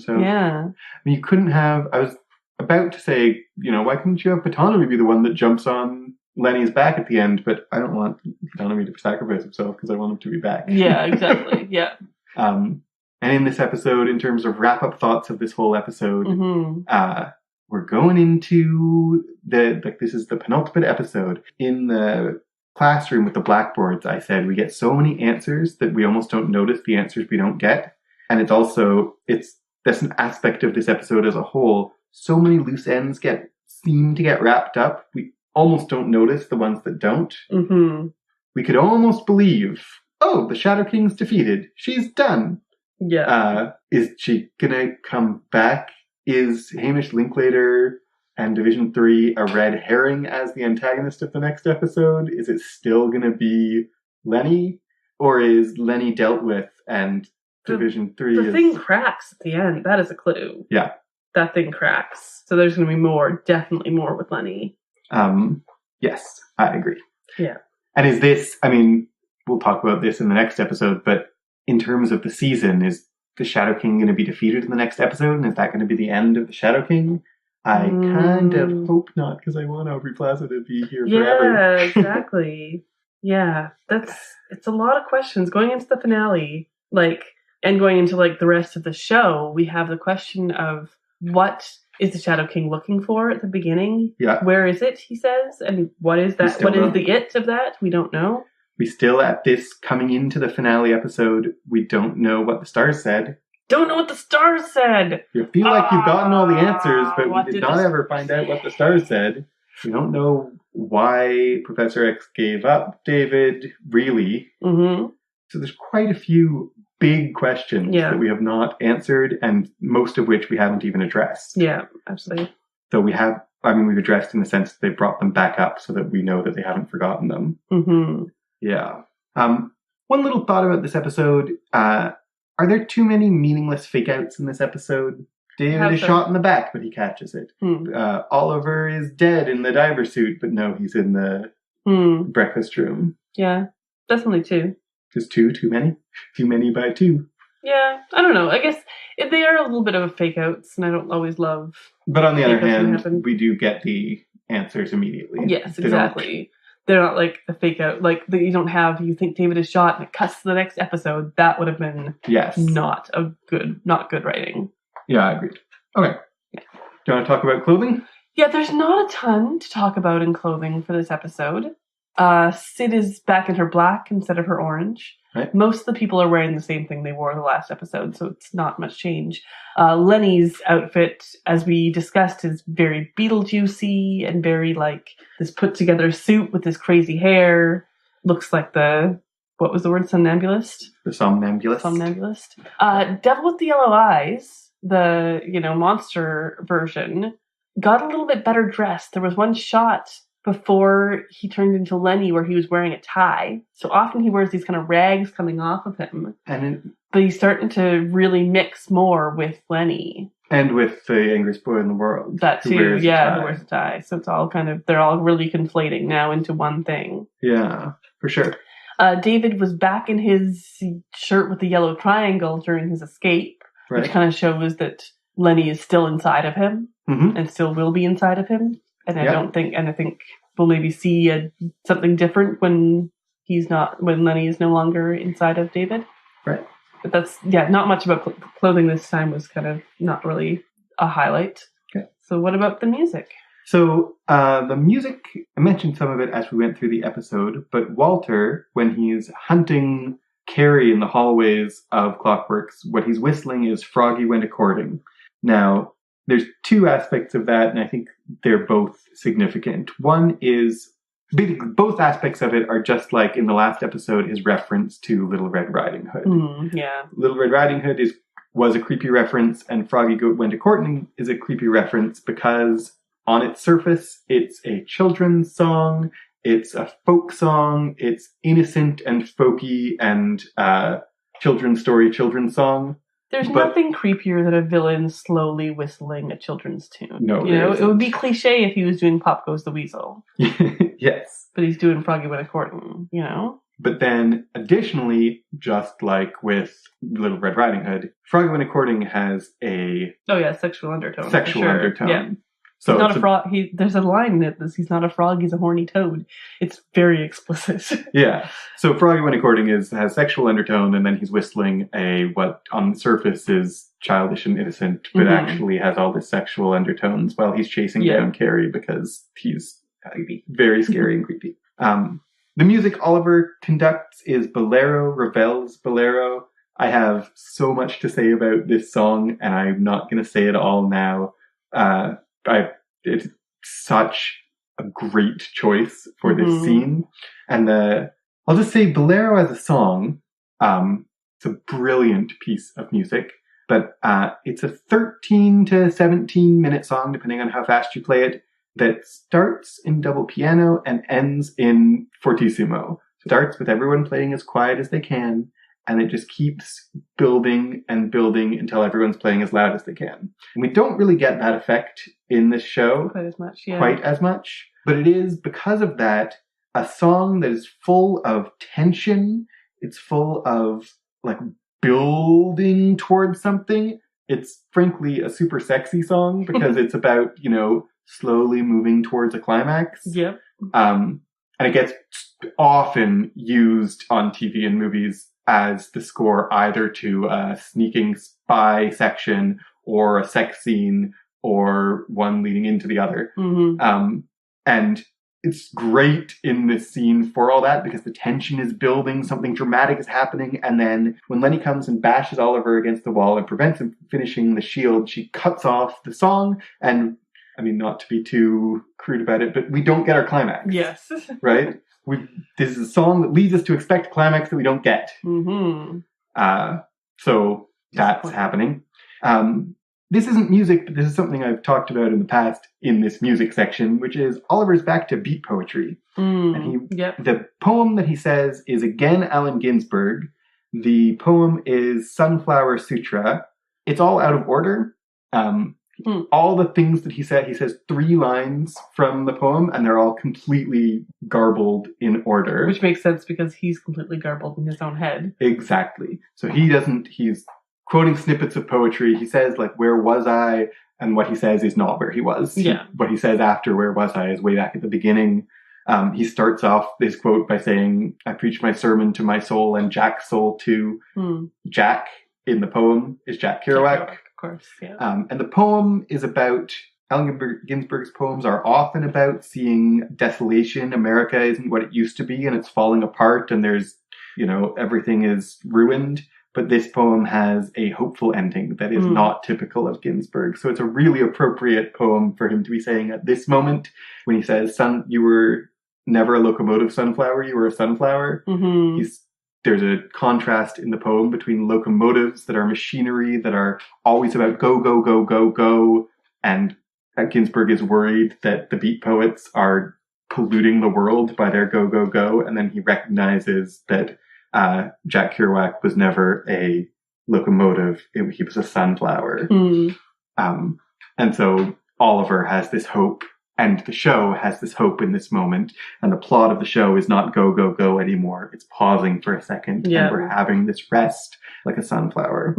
Yeah. mean, you couldn't have... I was about to say, why couldn't you have Patanomy be the one that jumps on Lenny's back at the end? But I don't want Patanomy to sacrifice himself because I want him to be back. Yeah, exactly. Yeah. And in this episode, in terms of wrap-up thoughts of this whole episode, we're going into this is the penultimate episode. In the classroom with the blackboards, I said we get so many answers that we almost don't notice the answers we don't get. And that's an aspect of this episode as a whole. So many loose ends seem to get wrapped up. We almost don't notice the ones that don't. Mm-hmm. We could almost believe, the Shadow King's defeated. She's done. Yeah. Is she gonna come back? Is Hamish Linklater and Division 3 a red herring as the antagonist of the next episode? Is it still gonna be Lenny? Or is Lenny dealt with and Division 3 The thing cracks at the end. That is a clue. Yeah. That thing cracks. So there's gonna be definitely more with Lenny. Yes, I agree. Yeah. And is this, we'll talk about this in the next episode, but in terms of the season, is the Shadow King going to be defeated in the next episode? And is that going to be the end of the Shadow King? I kind of hope not, because I want Aubrey Plaza to be here forever. Yeah, exactly. Yeah, it's a lot of questions going into the finale, and going into the rest of the show. We have the question of what is the Shadow King looking for at the beginning? Yeah. Where is it, he says? And what is that? What is the it of that? We don't know. We still, at this coming into the finale episode, we don't know what the stars said. Don't know what the stars said! You feel like you've gotten all the answers, but we did not ever find out what the stars said. We don't know why Professor X gave up David, really. Mm-hmm. So there's quite a few big questions that we have not answered, and most of which we haven't even addressed. Yeah, absolutely. So we've addressed in the sense that they brought them back up so that we know that they haven't forgotten them. Mm-hmm. Yeah. One little thought about this episode. Are there too many meaningless fake outs in this episode? David is shot in the back, but he catches it. Oliver is dead in the diver suit, but no, he's in the breakfast room. Yeah, definitely two. Is too many? Too many by two. Yeah, I don't know. I guess they are a little bit of a fake outs, and I don't always love. But on the other hand, we do get the answers immediately. Yes, exactly. They're not like the fake out, like you don't have, you think David is shot and it cuts to the next episode. That would have been not good writing. Yeah, I agreed. Okay. Yeah. Do you want to talk about clothing? Yeah, there's not a ton to talk about in clothing for this episode. Sid is back in her black instead of her orange. Right. Most of the people are wearing the same thing they wore the last episode, so it's not much change. Lenny's outfit, as we discussed, is very Beetlejuicy and very like this put together suit with this crazy hair. Looks like what was the word? Somnambulist? The somnambulist. Somnambulist. Devil with the Yellow Eyes, the, monster version, got a little bit better dressed. There was one shot before he turned into Lenny where he was wearing a tie. So often he wears these kind of rags coming off of him. But he's starting to really mix more with Lenny. And with the angriest boy in the world. That too, who wears a tie. So it's all they're all really conflating now into one thing. Yeah, for sure. David was back in his shirt with the yellow triangle during his escape, which kind of shows that Lenny is still inside of him and still will be inside of him. And I think we'll maybe see something different when Lenny is no longer inside of David. Right. But that's, not much about clothing this time was kind of not really a highlight. Okay. So what about the music? So the music, I mentioned some of it as we went through the episode, but Walter, when he's hunting Carrie in the hallways of Clockworks, what he's whistling is Froggy Went A-Courting. Now, there's two aspects of that, and I think they're both significant. One is, both aspects of it are just like in the last episode, his reference to Little Red Riding Hood. Little Red Riding Hood was a creepy reference, and Froggy Went A-Courting is a creepy reference because on its surface, it's a children's song, it's a folk song, it's innocent and folky and children's song. There's nothing creepier than a villain slowly whistling a children's tune. No, it would be cliche if he was doing Pop Goes the Weasel. Yes. But he's doing Froggy Went A-Courting, But then, additionally, just like with Little Red Riding Hood, Froggy Went A-Courting has a... sexual undertone. Undertone. Yeah. So he's not a frog. There's a line that says he's not a frog, he's a horny toad. It's very explicit. Yeah. So Froggy Went A-Courting has sexual undertone, and then he's whistling what on the surface is childish and innocent, but actually has all this sexual undertones while he's chasing down Carrie because he's very scary and creepy. The music Oliver conducts is Bolero, Ravel's Bolero. I have so much to say about this song, and I'm not going to say it all now. It's such a great choice for this scene. And I'll just say Bolero as a song, it's a brilliant piece of music, but it's a 13 to 17 minute song, depending on how fast you play it, that starts in double piano and ends in fortissimo. Starts with everyone playing as quiet as they can, and it just keeps building and building until everyone's playing as loud as they can. And we don't really get that effect in this show. Quite as much. But it is, because of that, a song that is full of tension. It's full of, building towards something. It's, frankly, a super sexy song because it's about, slowly moving towards a climax. Yep. And it gets often used on TV and movies as the score either to a sneaking spy section or a sex scene or one leading into the other. And it's great in this scene for all that because the tension is building, something dramatic is happening, and then when Lenny comes and bashes Oliver against the wall and prevents him from finishing the shield, she cuts off the song, and not to be too crude about it, but we don't get our climax. Yes. Right? This is a song that leads us to expect a climax that we don't get. So that's happening. This isn't music, but this is something I've talked about in the past in this music section, which is Oliver's back to beat poetry. And the poem that he says is again Allen Ginsberg. The poem is Sunflower Sutra. It's all out of order. All the things that he says 3 lines from the poem, and they're all completely garbled in order. Which makes sense because he's completely garbled in his own head. Exactly. So he's quoting snippets of poetry. He says, where was I? And what he says is not where he was. Yeah. What he says after where was I is way back at the beginning. He starts off this quote by saying, "I preach my sermon to my soul and Jack's soul too." Jack in the poem is Jack Kerouac. Of course, yeah. And the poem is about, Allen Ginsberg's poems are often about seeing desolation. America isn't what it used to be and it's falling apart and there's, everything is ruined. But this poem has a hopeful ending that is not typical of Ginsberg. So it's a really appropriate poem for him to be saying at this moment when he says, "Son, you were never a locomotive sunflower, you were a sunflower." There's a contrast in the poem between locomotives that are machinery, that are always about go, go, go, go, go. And Ginsberg is worried that the beat poets are polluting the world by their go, go, go. And then he recognizes that Jack Kerouac was never a locomotive. He was a sunflower. And so Oliver has this hope, and the show has this hope in this moment. And the plot of the show is not go, go, go anymore. It's pausing for a second. Yeah. And we're having this rest like a sunflower.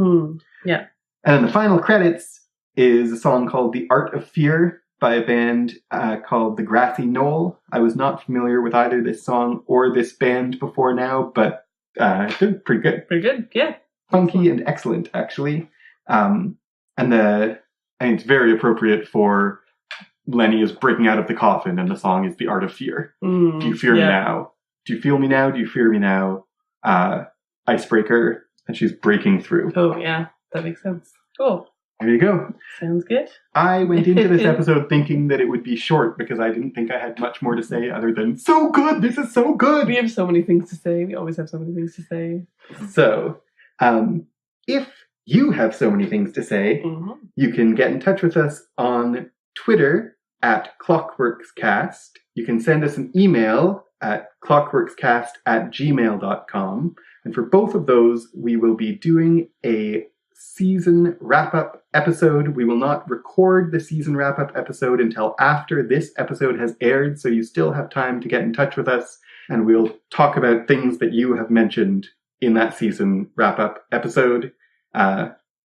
Yeah. And then the final credits is a song called "The Art of Fear" by a band called The Grassy Knoll. I was not familiar with either this song or this band before now, but they're pretty good. Pretty good, yeah. Funky and excellent, actually. And I think it's very appropriate for Lenny is breaking out of the coffin, and the song is "The Art of Fear." Do you fear me now? Do you feel me now? Do you fear me now? Icebreaker, and she's breaking through. Oh, yeah. That makes sense. Cool. There you go. Sounds good. I went into this episode thinking that it would be short because I didn't think I had much more to say other than, so good, this is so good. We have so many things to say. We always have so many things to say. So, if you have so many things to say, you can get in touch with us on Twitter at ClockworksCast. You can send us an email at clockworkscast@gmail.com. And for both of those, we will be doing a season wrap-up episode. We will not record the season wrap-up episode until after this episode has aired, so you still have time to get in touch with us, and we'll talk about things that you have mentioned in that season wrap-up episode,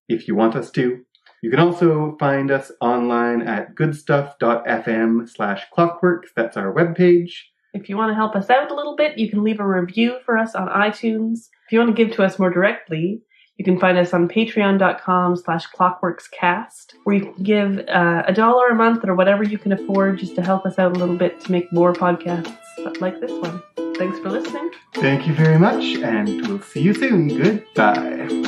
if you want us to. You can also find us online at Goodstuff.fm/Clockworks. That's our webpage. If you want to help us out a little bit, you can leave a review for us on iTunes. If you want to give to us more directly, you can find us on patreon.com/clockworkscast, where you can give $1 a month or whatever you can afford just to help us out a little bit to make more podcasts like this one. Thanks for listening. Thank you very much, and we'll see you soon. Goodbye.